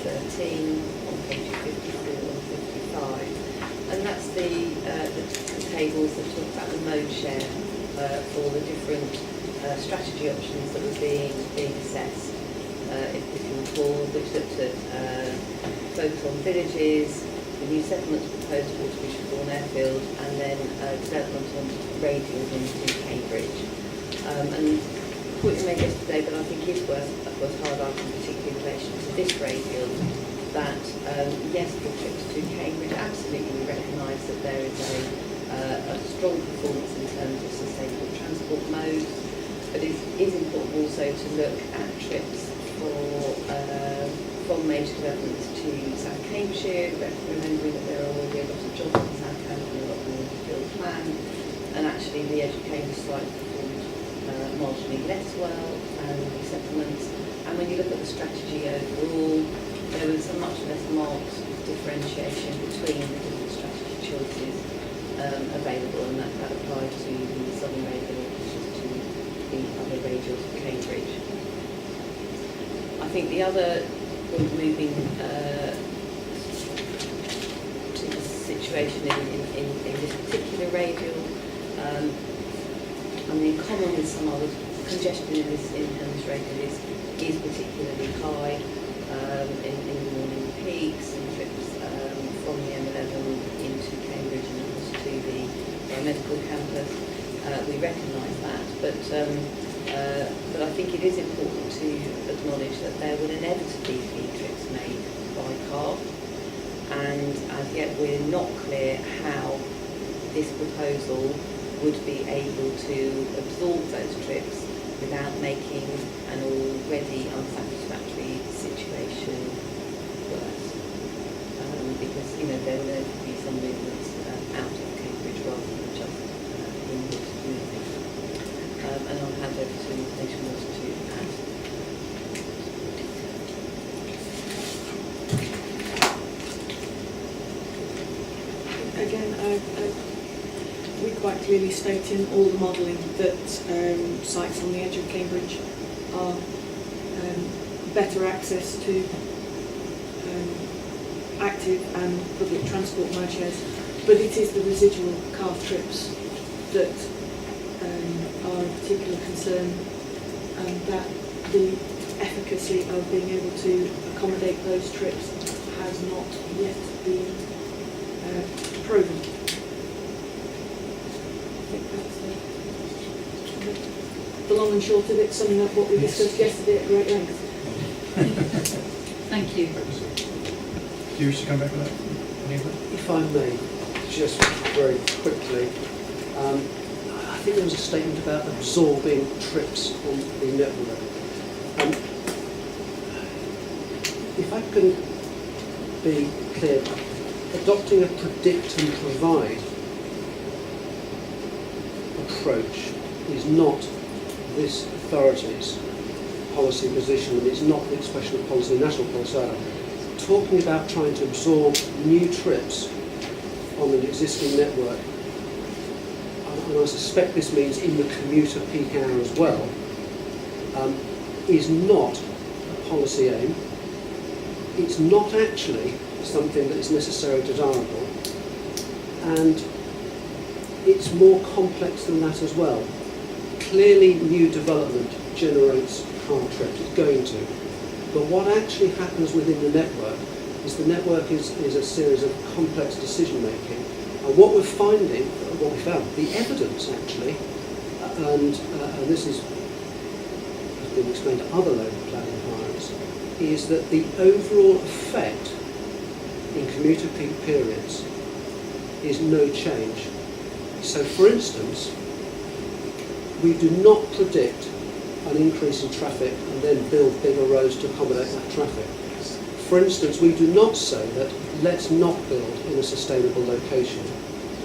513 on page 54 and 55. And that's the tables that talk about the mode share for the different strategy options that were being assessed. If you recall, which looked at focus on villages, the new settlements proposed for Waterbury Airfield, and then development on radials into Cambridge. And the point you made yesterday, but I think is worth highlighting, particularly in relation to this radial, that yes, for trips to Cambridge, absolutely we recognise that there is a strong performance in terms of sustainable transport modes, but it is important also to look at trips from major developments to South Cambridgeshire, remembering that there are already a lot of jobs in South Cambridge and a lot more to build plan, and actually the edge of Cambridge site performed marginally less well than the settlements. And when you look at the strategy overall, there was a much less marked differentiation between the different strategy choices available, and that applied to the southern radial as to the other radials of Cambridge. I think the other point, moving to the situation in this particular radial, I mean, in common with some other, congestion in this radial is particularly high in the morning peaks and trips from the M11 into Cambridge and of course to the biomedical campus. We recognise that, but I think it is important to acknowledge that there will inevitably be trips made by car, and as yet we're not clear how this proposal would be able to absorb those trips without making an already unsatisfactory situation worse. Because, you know, there will be some movements out of Cambridge rather than just inwards moving. And I'll hand over to Nation Wars to add. Again, we quite clearly state in all the modelling that sites on the edge of Cambridge are better access to active and public transport mode shares, but it is the residual car trips that are particular concern that the efficacy of being able to accommodate those trips has not yet been proven. I think that's the long and short of it, summing up what we discussed yesterday at great length. Thank you. Do you wish to come back with that? Anybody? If I may, just very quickly, I think there was a statement about absorbing trips on the network. If I can be clear, adopting a predict and provide approach is not this authority's policy position, and it's not the expression of policy, national policy either. Talking about trying to absorb new trips on an existing network, and I suspect this means in the commuter peak hour as well, is not a policy aim. It's not actually something that is necessarily desirable, and it's more complex than that as well. Clearly new development generates car trips, it's going to, but what actually happens within the network is a series of complex decision making, and what we're finding, what we found, the evidence actually, and this has been explained to other local planning environments, is that the overall effect in commuter peak periods is no change. So for instance, we do not predict an increase in traffic and then build bigger roads to accommodate that traffic. For instance, we do not say that let's not build in a sustainable location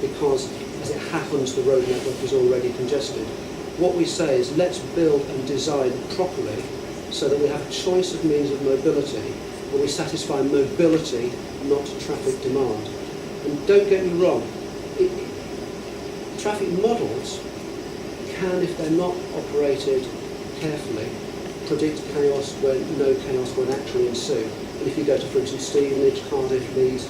because, as it happens, the road network is already congested. What we say is let's build and design properly so that we have a choice of means of mobility, but we satisfy mobility, not traffic demand. And don't get me wrong, traffic models can, if they're not operated carefully, predict chaos when no chaos will actually ensue. And if you go to, for instance, Stevenage, Cardiff, Leeds,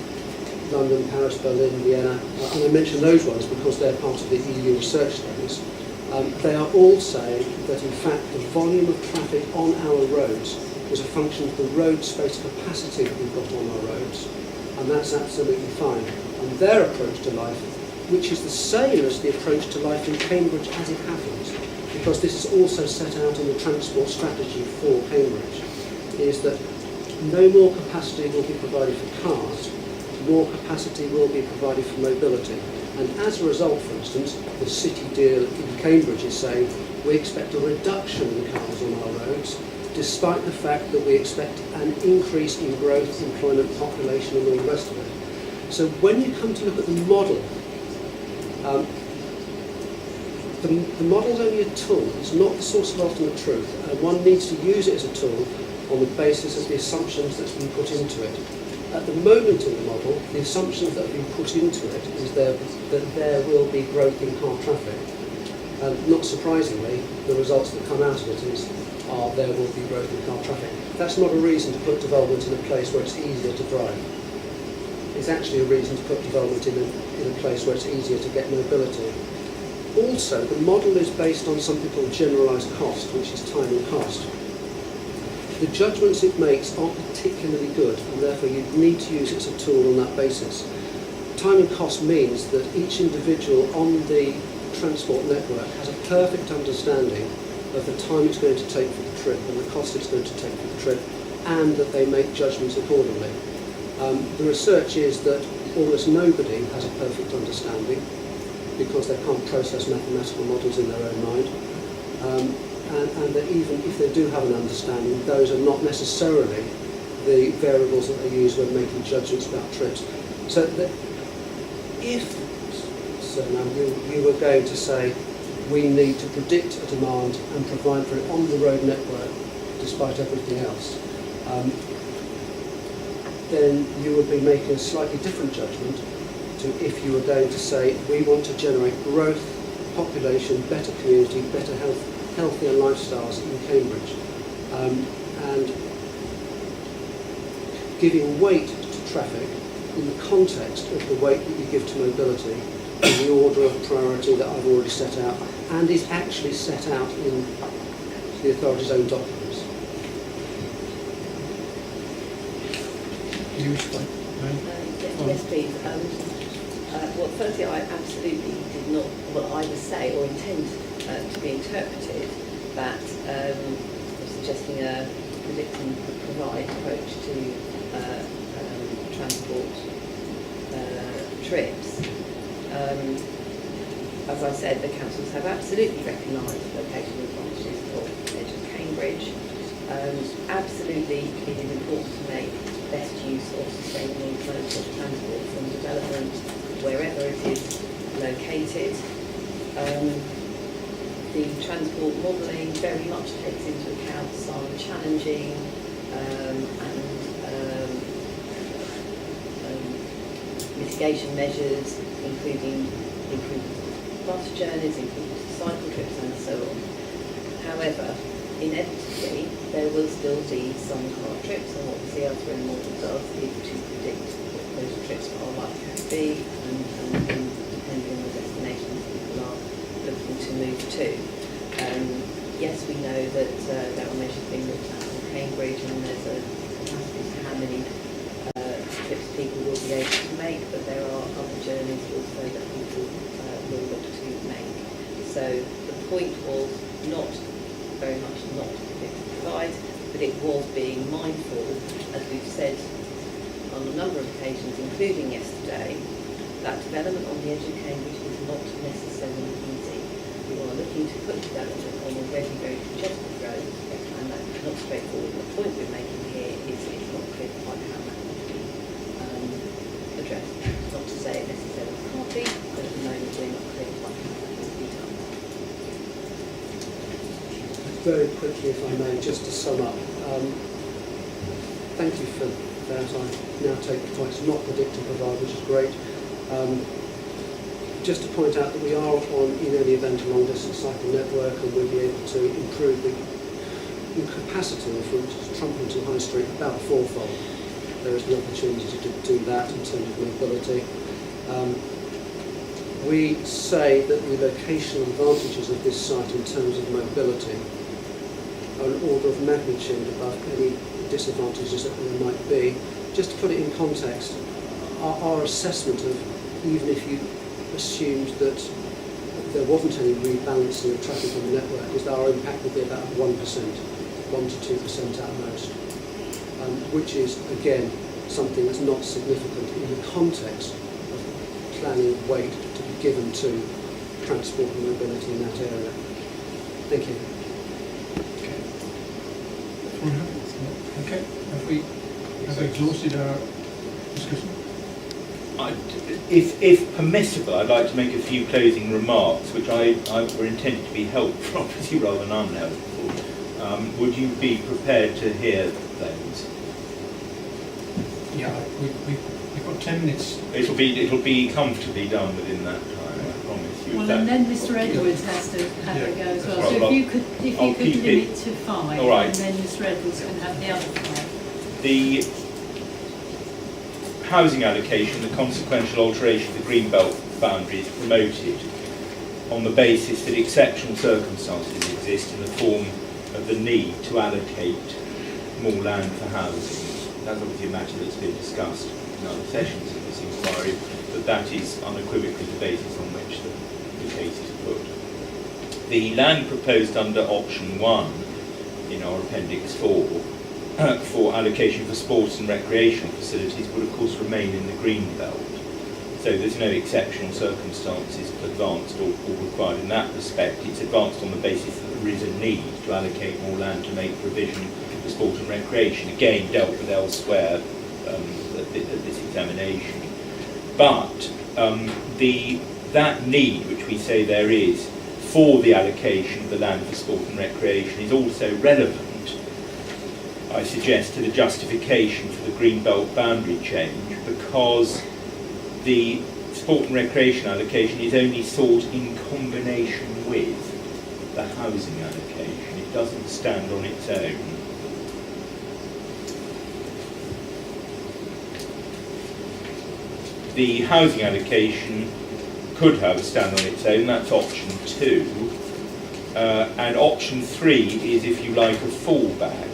London, Paris, Berlin, Vienna, and I mention those ones because they're part of the EU research studies, they are all saying that in fact the volume of traffic on our roads is a function of the road space capacity that we've got on our roads, and that's absolutely fine. And their approach to life, which is the same as the approach to life in Cambridge as it happens, because this is also set out in the transport strategy for Cambridge, is that no more capacity will be provided for cars, more capacity will be provided for mobility. And as a result, for instance, the city deal in Cambridge is saying we expect a reduction in cars on our roads, despite the fact that we expect an increase in growth, employment, population and all the rest of it. So when you come to look at the model, the model is only a tool, it's not the source of ultimate truth, and one needs to use it as a tool on the basis of the assumptions that's been put into it. At the moment in the model, the assumptions that have been put into it is that there will be growth in car traffic. And not surprisingly, the results that come out of it are there will be growth in car traffic. That's not a reason to put development in a place where it's easier to drive. It's actually a reason to put development in a place where it's easier to get mobility. Also, the model is based on something called generalised cost, which is time and cost. The judgments it makes aren't particularly good, and therefore you need to use it as a tool on that basis. Time and cost means that each individual on the transport network has a perfect understanding of the time it's going to take for the trip and the cost it's going to take for the trip, and that they make judgments accordingly. The research is that almost nobody has a perfect understanding because they can't process mathematical models in their own mind. And that even if they do have an understanding, those are not necessarily the variables that they use when making judgments about trips. So that if now you were going to say we need to predict a demand and provide for it on the road network despite everything else, then you would be making a slightly different judgment to if you were going to say we want to generate growth, population, better community, better healthier lifestyles in Cambridge, and giving weight to traffic in the context of the weight that you give to mobility in the order of priority that I've already set out, and is actually set out in the authority's own documents. You explain? Yes, please. Well, firstly, I absolutely did not, either say or intend to be interpreted that suggesting a predict and provide approach to transport trips. As I said, the councils have absolutely recognised locational advantages of the edge of Cambridge. Absolutely, it is important to make best use of sustainable modes of transport from development wherever it is located. The transport modelling very much takes into account some challenging mitigation measures, including improved bus journeys, improved cycle trips and so on. However, inevitably, there will still be some car trips, and what the CR3 model does is to predict what those trips are likely to be, and depending on the destinations people are looking to move to. Yes, we know that there are measures being looked at in Cambridge, and there's a capacity to how many trips people will be able to make, but there are other journeys also that people will look to make. So the point was not very much not to predict and provide, but it was being mindful, as we've said on a number of occasions, including yesterday, that development on the edge of Cambridge is not necessarily easy. We are looking to put development on already very congested roads, and that's not straightforward. The point we're making here is it's not clear quite how that will be addressed. Not to say it necessarily can't be, but at the moment we're not clear quite how that will be done. Very quickly, if I may, just to sum up. Thank you for that. I now take the point to not predict and provide, which is great. Just to point out that we are on, in any event, a long-distance cycle network, and we'll be able to improve the capacity from Trumpington High Street about fourfold. There is the opportunity to do that in terms of mobility. We say that the locational advantages of this site in terms of mobility are an order of magnitude above any disadvantages that there might be. Just to put it in context, our assessment of, even if you assumed that there wasn't any rebalancing of traffic on the network, is that our impact would be about 1%, 1 to 2% at most, which is, again, something that's not significant in the context of planning weight to be given to transport and mobility in that area. Thank you. Okay, have we exhausted our discussion? If permissible, I'd like to make a few closing remarks, which I were intended to be helpful, obviously, rather than unhelpful. Would you be prepared to hear those? Yeah, we've got 10 minutes. It'll be comfortably done within that time, I promise you. Well, and then Mr. Edwards has to have a go as well. Right, So well, if you could keep limit it. to 5, All right. and then Mr. Edwards can have the other 5. The housing allocation, the consequential alteration of the greenbelt boundary is promoted on the basis that exceptional circumstances exist in the form of the need to allocate more land for housing. That's obviously a matter that's been discussed in other sessions of this inquiry, but that is unequivocally the basis on which the case is put. The land proposed under option 1 in our appendix 4 for allocation for sports and recreational facilities would of course remain in the green belt. So there's no exceptional circumstances advanced or required in that respect. It's advanced on the basis that there is a need to allocate more land to make provision for sport and recreation, again dealt with elsewhere at this examination. But that need, which we say there is, for the allocation of the land for sport and recreation is also relevant, I suggest, to the justification for the greenbelt boundary change, because the sport and recreation allocation is only sought in combination with the housing allocation. It doesn't stand on its own. The housing allocation could have a stand on its own. That's option 2. And option 3 is, if you like, a fallback,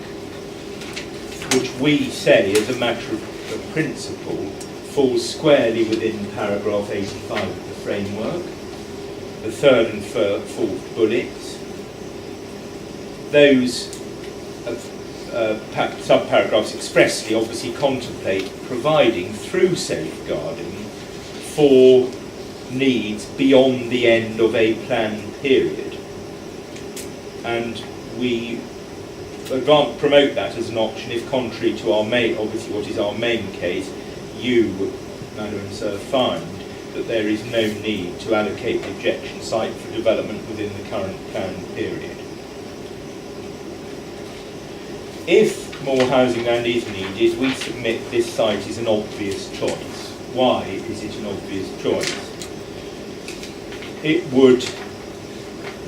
which we say, as a matter of principle, falls squarely within paragraph 85 of the framework. The third and fourth bullets. Those subparagraphs expressly obviously contemplate providing, through safeguarding, for needs beyond the end of a planned period. And we promote that as an option if, contrary to our main, obviously what is our main case, you, Madam and Sir, find that there is no need to allocate the objection site for development within the current planned period. If more housing land is needed, we submit this site is an obvious choice. Why is it an obvious choice? It would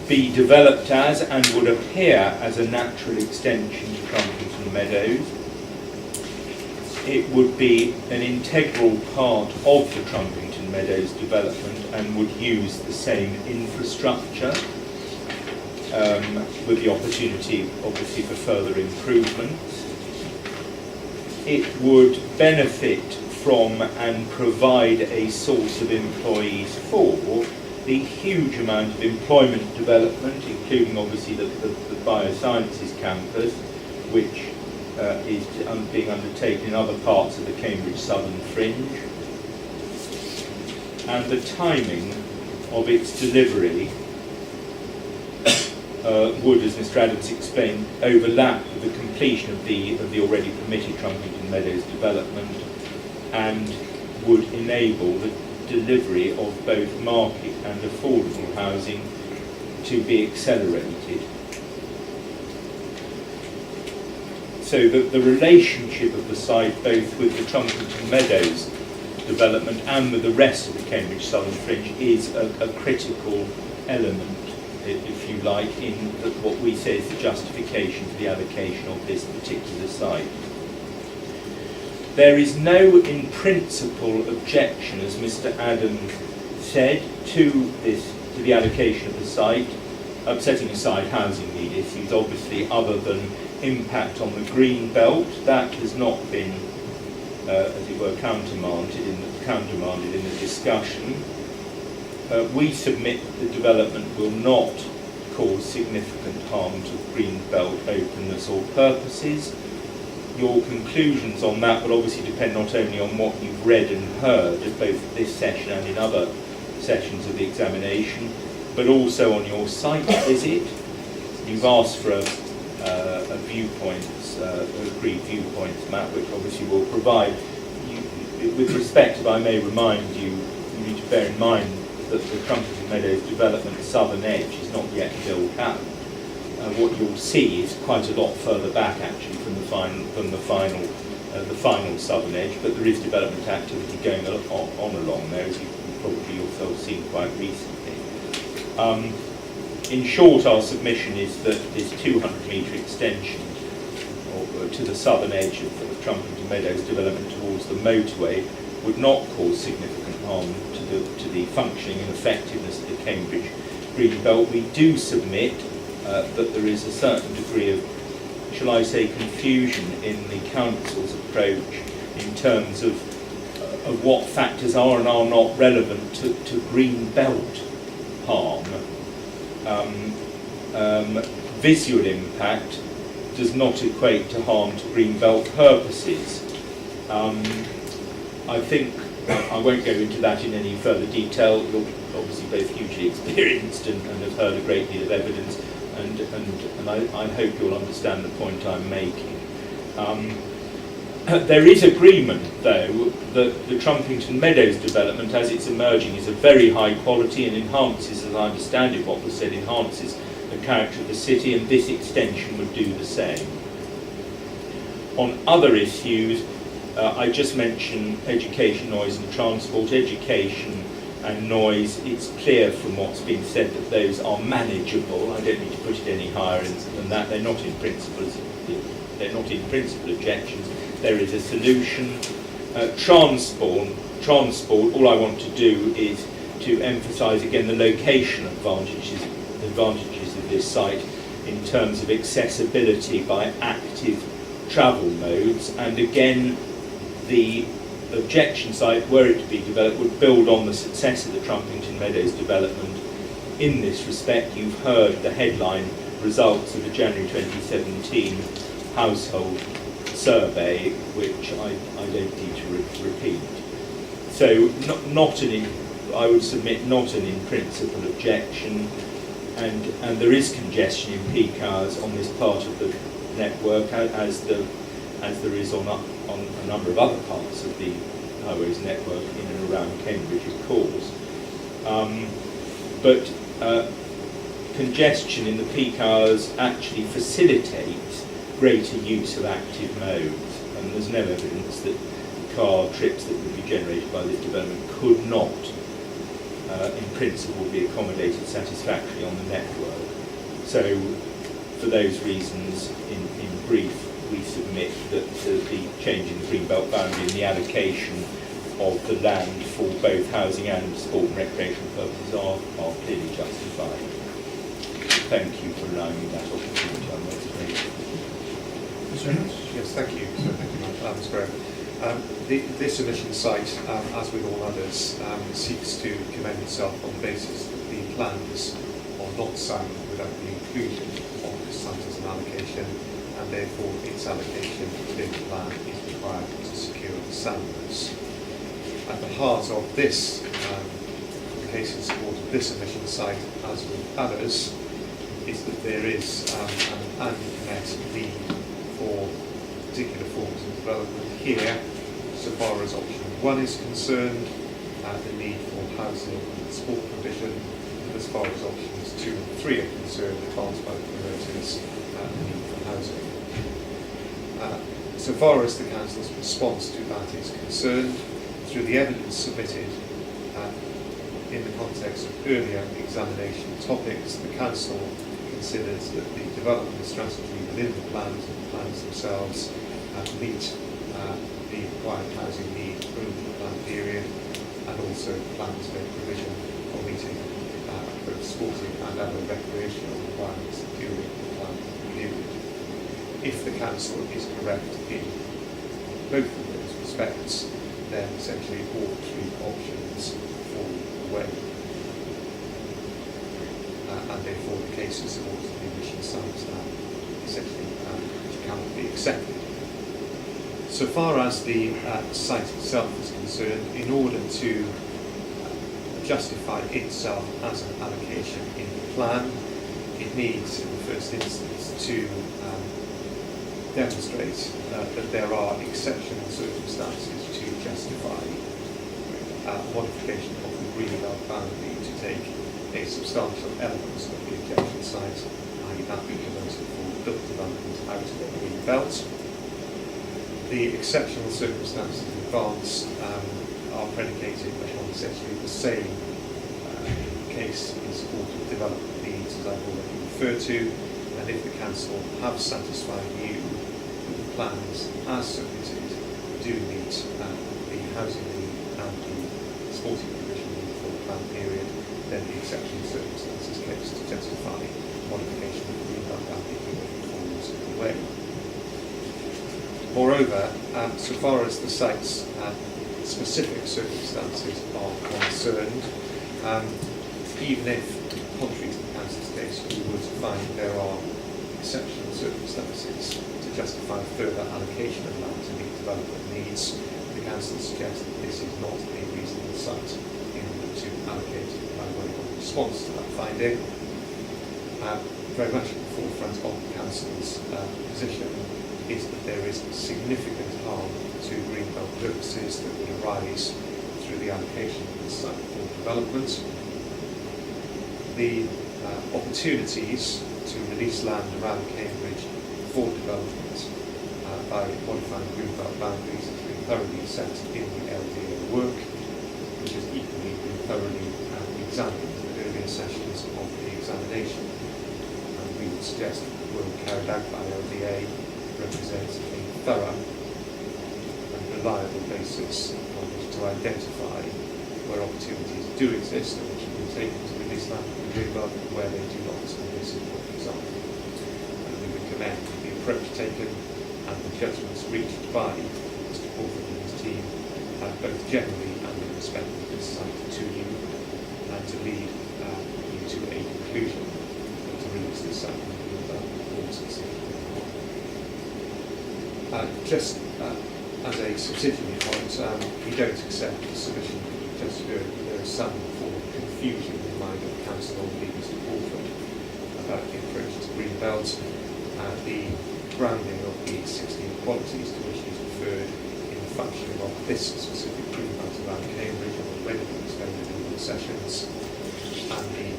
be developed as and would appear as a natural extension to Trumpington Meadows. It would be an integral part of the Trumpington Meadows development and would use the same infrastructure, with the opportunity obviously for further improvements. It would benefit from and provide a source of employees for the huge amount of employment development, including obviously the biosciences campus, which is being undertaken in other parts of the Cambridge Southern Fringe. And the timing of its delivery would, as Mr. Adams explained, overlap with the completion of the already permitted Trumpington Meadows development, and would enable the delivery of both market and affordable housing to be accelerated. So that the relationship of the site, both with the Trumpington Meadows development and with the rest of the Cambridge Southern Fringe, is a critical element, if you like, in what we say is the justification for the allocation of this particular site. There is no, in principle, objection, as Mr. Adams said, to the allocation of the site, setting aside housing need issues, obviously, other than impact on the green belt. That has not been, as it were, countermanded in the discussion. We submit that the development will not cause significant harm to green belt openness or purposes. Your conclusions on that will obviously depend not only on what you've read and heard at both this session and in other sessions of the examination, but also on your site visit. You've asked for a viewpoints, agreed viewpoints map, which obviously will provide. With respect, if I may remind you, you need to bear in mind that the Trumpington Meadows development southern edge is not yet built out. What you'll see is quite a lot further back, actually, from the final southern edge, but there is development activity going on along there, as you've probably yourself seen quite recently. In short, our submission is that this 200-metre extension to the southern edge of Trumpington Meadows development towards the motorway would not cause significant harm to the functioning and effectiveness of the Cambridge Green Belt. We do submit that there is a certain degree of, shall I say, confusion in the Council's approach in terms of what factors are and are not relevant to green belt harm. Visual impact does not equate to harm to green belt purposes. I think I won't go into that in any further detail. You're obviously both hugely experienced and have heard a great deal of evidence, and I hope you'll understand the point I'm making. There is agreement, though, that the Trumpington Meadows development, as it's emerging, is of very high quality and enhances, as I understand it, what was said, enhances the character of the city, and this extension would do the same. On other issues, I just mentioned education, noise and transport. Education and noise, it's clear from what's been said that those are manageable. I don't need to put it any higher than that. They're not in principle objections. There is a solution. Transport, all I want to do is to emphasise again the location advantages of this site in terms of accessibility by active travel modes, and again the objection site, were it to be developed, would build on the success of the Trumpington Meadows development. In this respect, you've heard the headline results of the January 2017 household survey, which I don't need to repeat. So I would submit not an in-principle objection, and there is congestion in peak hours on this part of the network, as there is on a number of other parts of the highways network in and around Cambridge, of course. But congestion in the peak hours actually facilitates greater use of active modes, and there's no evidence that car trips that would be generated by this development could not, in principle, be accommodated satisfactorily on the network. So, for those reasons, in brief, we submit that the change in the greenbelt boundary and the allocation of the land for both housing and sport and recreational purposes are clearly justified. Thank you for allowing me that opportunity. I'm not afraid. Mr. Reynolds? Yes, thank you. So thank you, Ms. Graham. This emission site, as with all others, seeks to commend itself on the basis that the plans are not sound without the inclusion of this site as an allocation, and therefore its allocation within the plan is required to secure soundness. At the heart of this, the case in support of this emission site, as with others, is that there is an unmet need for particular forms of development here, so far as option 1 is concerned, the need for housing and sport provision, and as far as options 2 and 3 are concerned, advanced by the promoters, the need for housing. So far as the Council's response to that is concerned, through the evidence submitted in the context of earlier examination topics, the Council considers that the development strategy within the plans and the plans themselves meet the required housing need over the plan period, and also plans make provision for meeting both sporting and other recreational requirements during the plan period. If the Council is correct in both of those respects, then essentially all 3 options fall away. And therefore the case in support of the emission sites essentially cannot be accepted. So far as the site itself is concerned, in order to justify itself as an allocation in the plan, it needs, in the first instance, to demonstrate that there are exceptional circumstances to justify modification of the greenbelt boundary to take a substantial element of the objection site, i.e. that represented for built development out of the greenbelt. The exceptional circumstances advanced are predicated upon essentially the same case in support of development needs as I've already referred to, and if the Council have satisfied you that the plans as submitted do meet the housing need and the sporting provision need for the plan period, then the exceptional circumstances case to justify modification of the greenbelt boundary falls away. Moreover, so far as the site's specific circumstances are concerned, even if, contrary to the Council's case, we were to find there are exceptional circumstances to justify further allocation of land to meet development needs, the Council suggests that this is not a reasonable site in order to allocate by way of response to that finding. Very much at the forefront of the Council's position is that there is significant harm to greenbelt purposes that would arise through the allocation of this site for development. The opportunities to release land around Cambridge for development by modifying greenbelt boundaries has been thoroughly assessed in the LDA work, which has equally been thoroughly examined in the earlier sessions of the examination. And we would suggest that the work carried out by LDA represents a thorough and reliable basis on which to identify where opportunities do exist and which have been taken to release land from the greenbelt, and where they do not, and this is what is on. And we would commend the approach taken and the judgments reached by Mr. Crawford and his team, both generally and in respect of this site to you, and to lead you to a conclusion and to release this site from the greenbelt more specifically. Just as a subsidiary point, we don't accept the submission that you just heard. There is some form of confusion in the mind of the council or indeed Mr. Crawford about the approach to greenbelt. The grounding of the 16 qualities to which he's referred in the functioning of this specific greenbelt around Cambridge have already been explained in the sessions, and the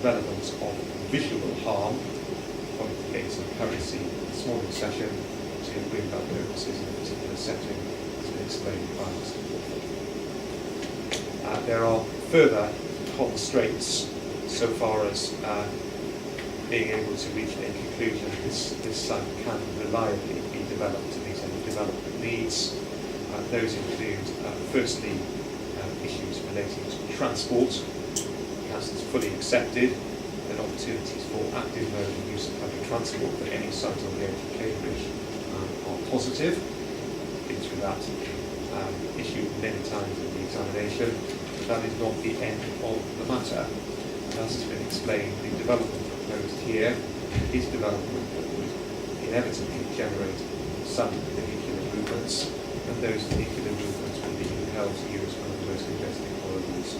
relevance of visual harm, according to Gates and Currency in this morning's session, to greenbelt purposes in a particular setting has been explained by Mr. Crawford. There are further constraints so far as being able to reach a conclusion this site can reliably be developed to meet any development needs. Those include, firstly, issues relating to transport. The Council has fully accepted that opportunities for active mode and use of public transport for any site on the edge of Cambridge are positive. Been through that issue many times in the examination. But that is not the end of the matter. As has been explained, the development proposed here is development that would inevitably generate some vehicular movements, and those vehicular movements will be compelled to use one of the most congested corridors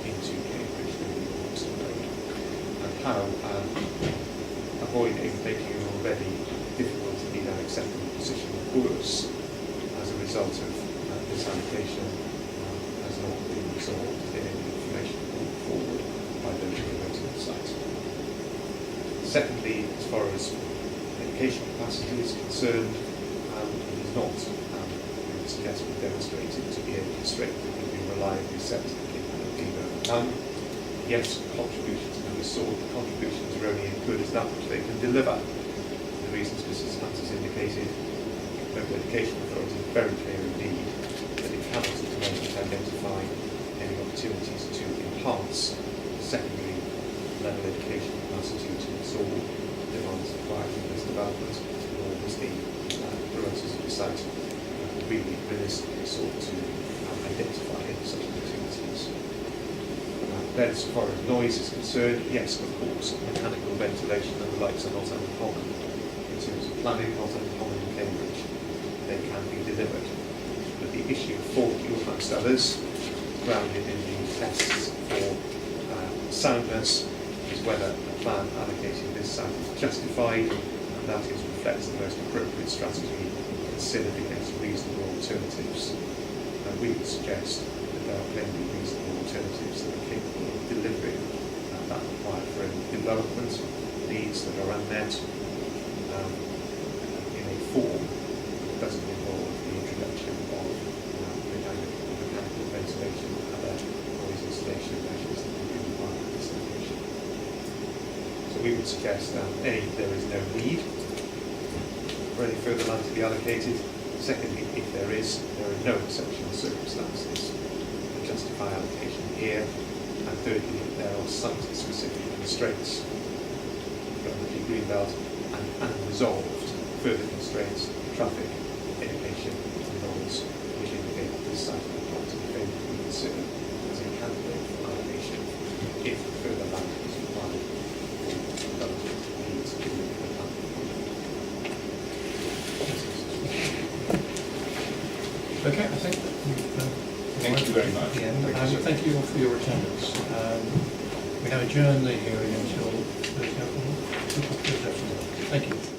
into Cambridge, the Hoxton Road. And how avoiding making an already difficult and unacceptable position worse as a result of this allocation has not been resolved in any information brought forward by those promoting the site. Secondly, as far as education capacity is concerned, it is not, we would suggest, been demonstrated to be a constraint that can be reliably set to being overcome. Yes, contributions can be sought. The contributions are only as good as that which they can deliver. The reasons Mrs. Hunt has indicated, local education authority is very clear indeed that it cannot at the moment identify any opportunities to enhance secondary level education capacity to absorb demands required from this development, nor was the promoters of the site really realistically sought to identify any such opportunities. Then, as far as noise is concerned, yes, of course, mechanical ventilation and the likes are not uncommon in terms of planning, not uncommon in Cambridge. They can be delivered. But the issue for you, amongst others, grounded in the tests for soundness, is whether a plan allocating this site is justified, and that is reflects the most appropriate strategy considered against reasonable alternatives. And we would suggest that there are plenty of reasonable alternatives that are capable of delivering that required for any development needs that are unmet in a form that doesn't involve the introduction of mechanical ventilation and other noise insulation measures that would be required for this location. So we would suggest that A, there is no need for any further land to be allocated. Secondly, if there is, there are no exceptional circumstances that justify allocation here. And thirdly, there are site-specific constraints from the greenbelt and unresolved further constraints, traffic, education, and noise, which indicate that this site would not be favourably considered as a candidate for allocation if further land is required for development needs in the plan. Okay, I think Thank you very much. Thank you all for your attendance. We now adjourn the hearing until Thursday afternoon. Thank you.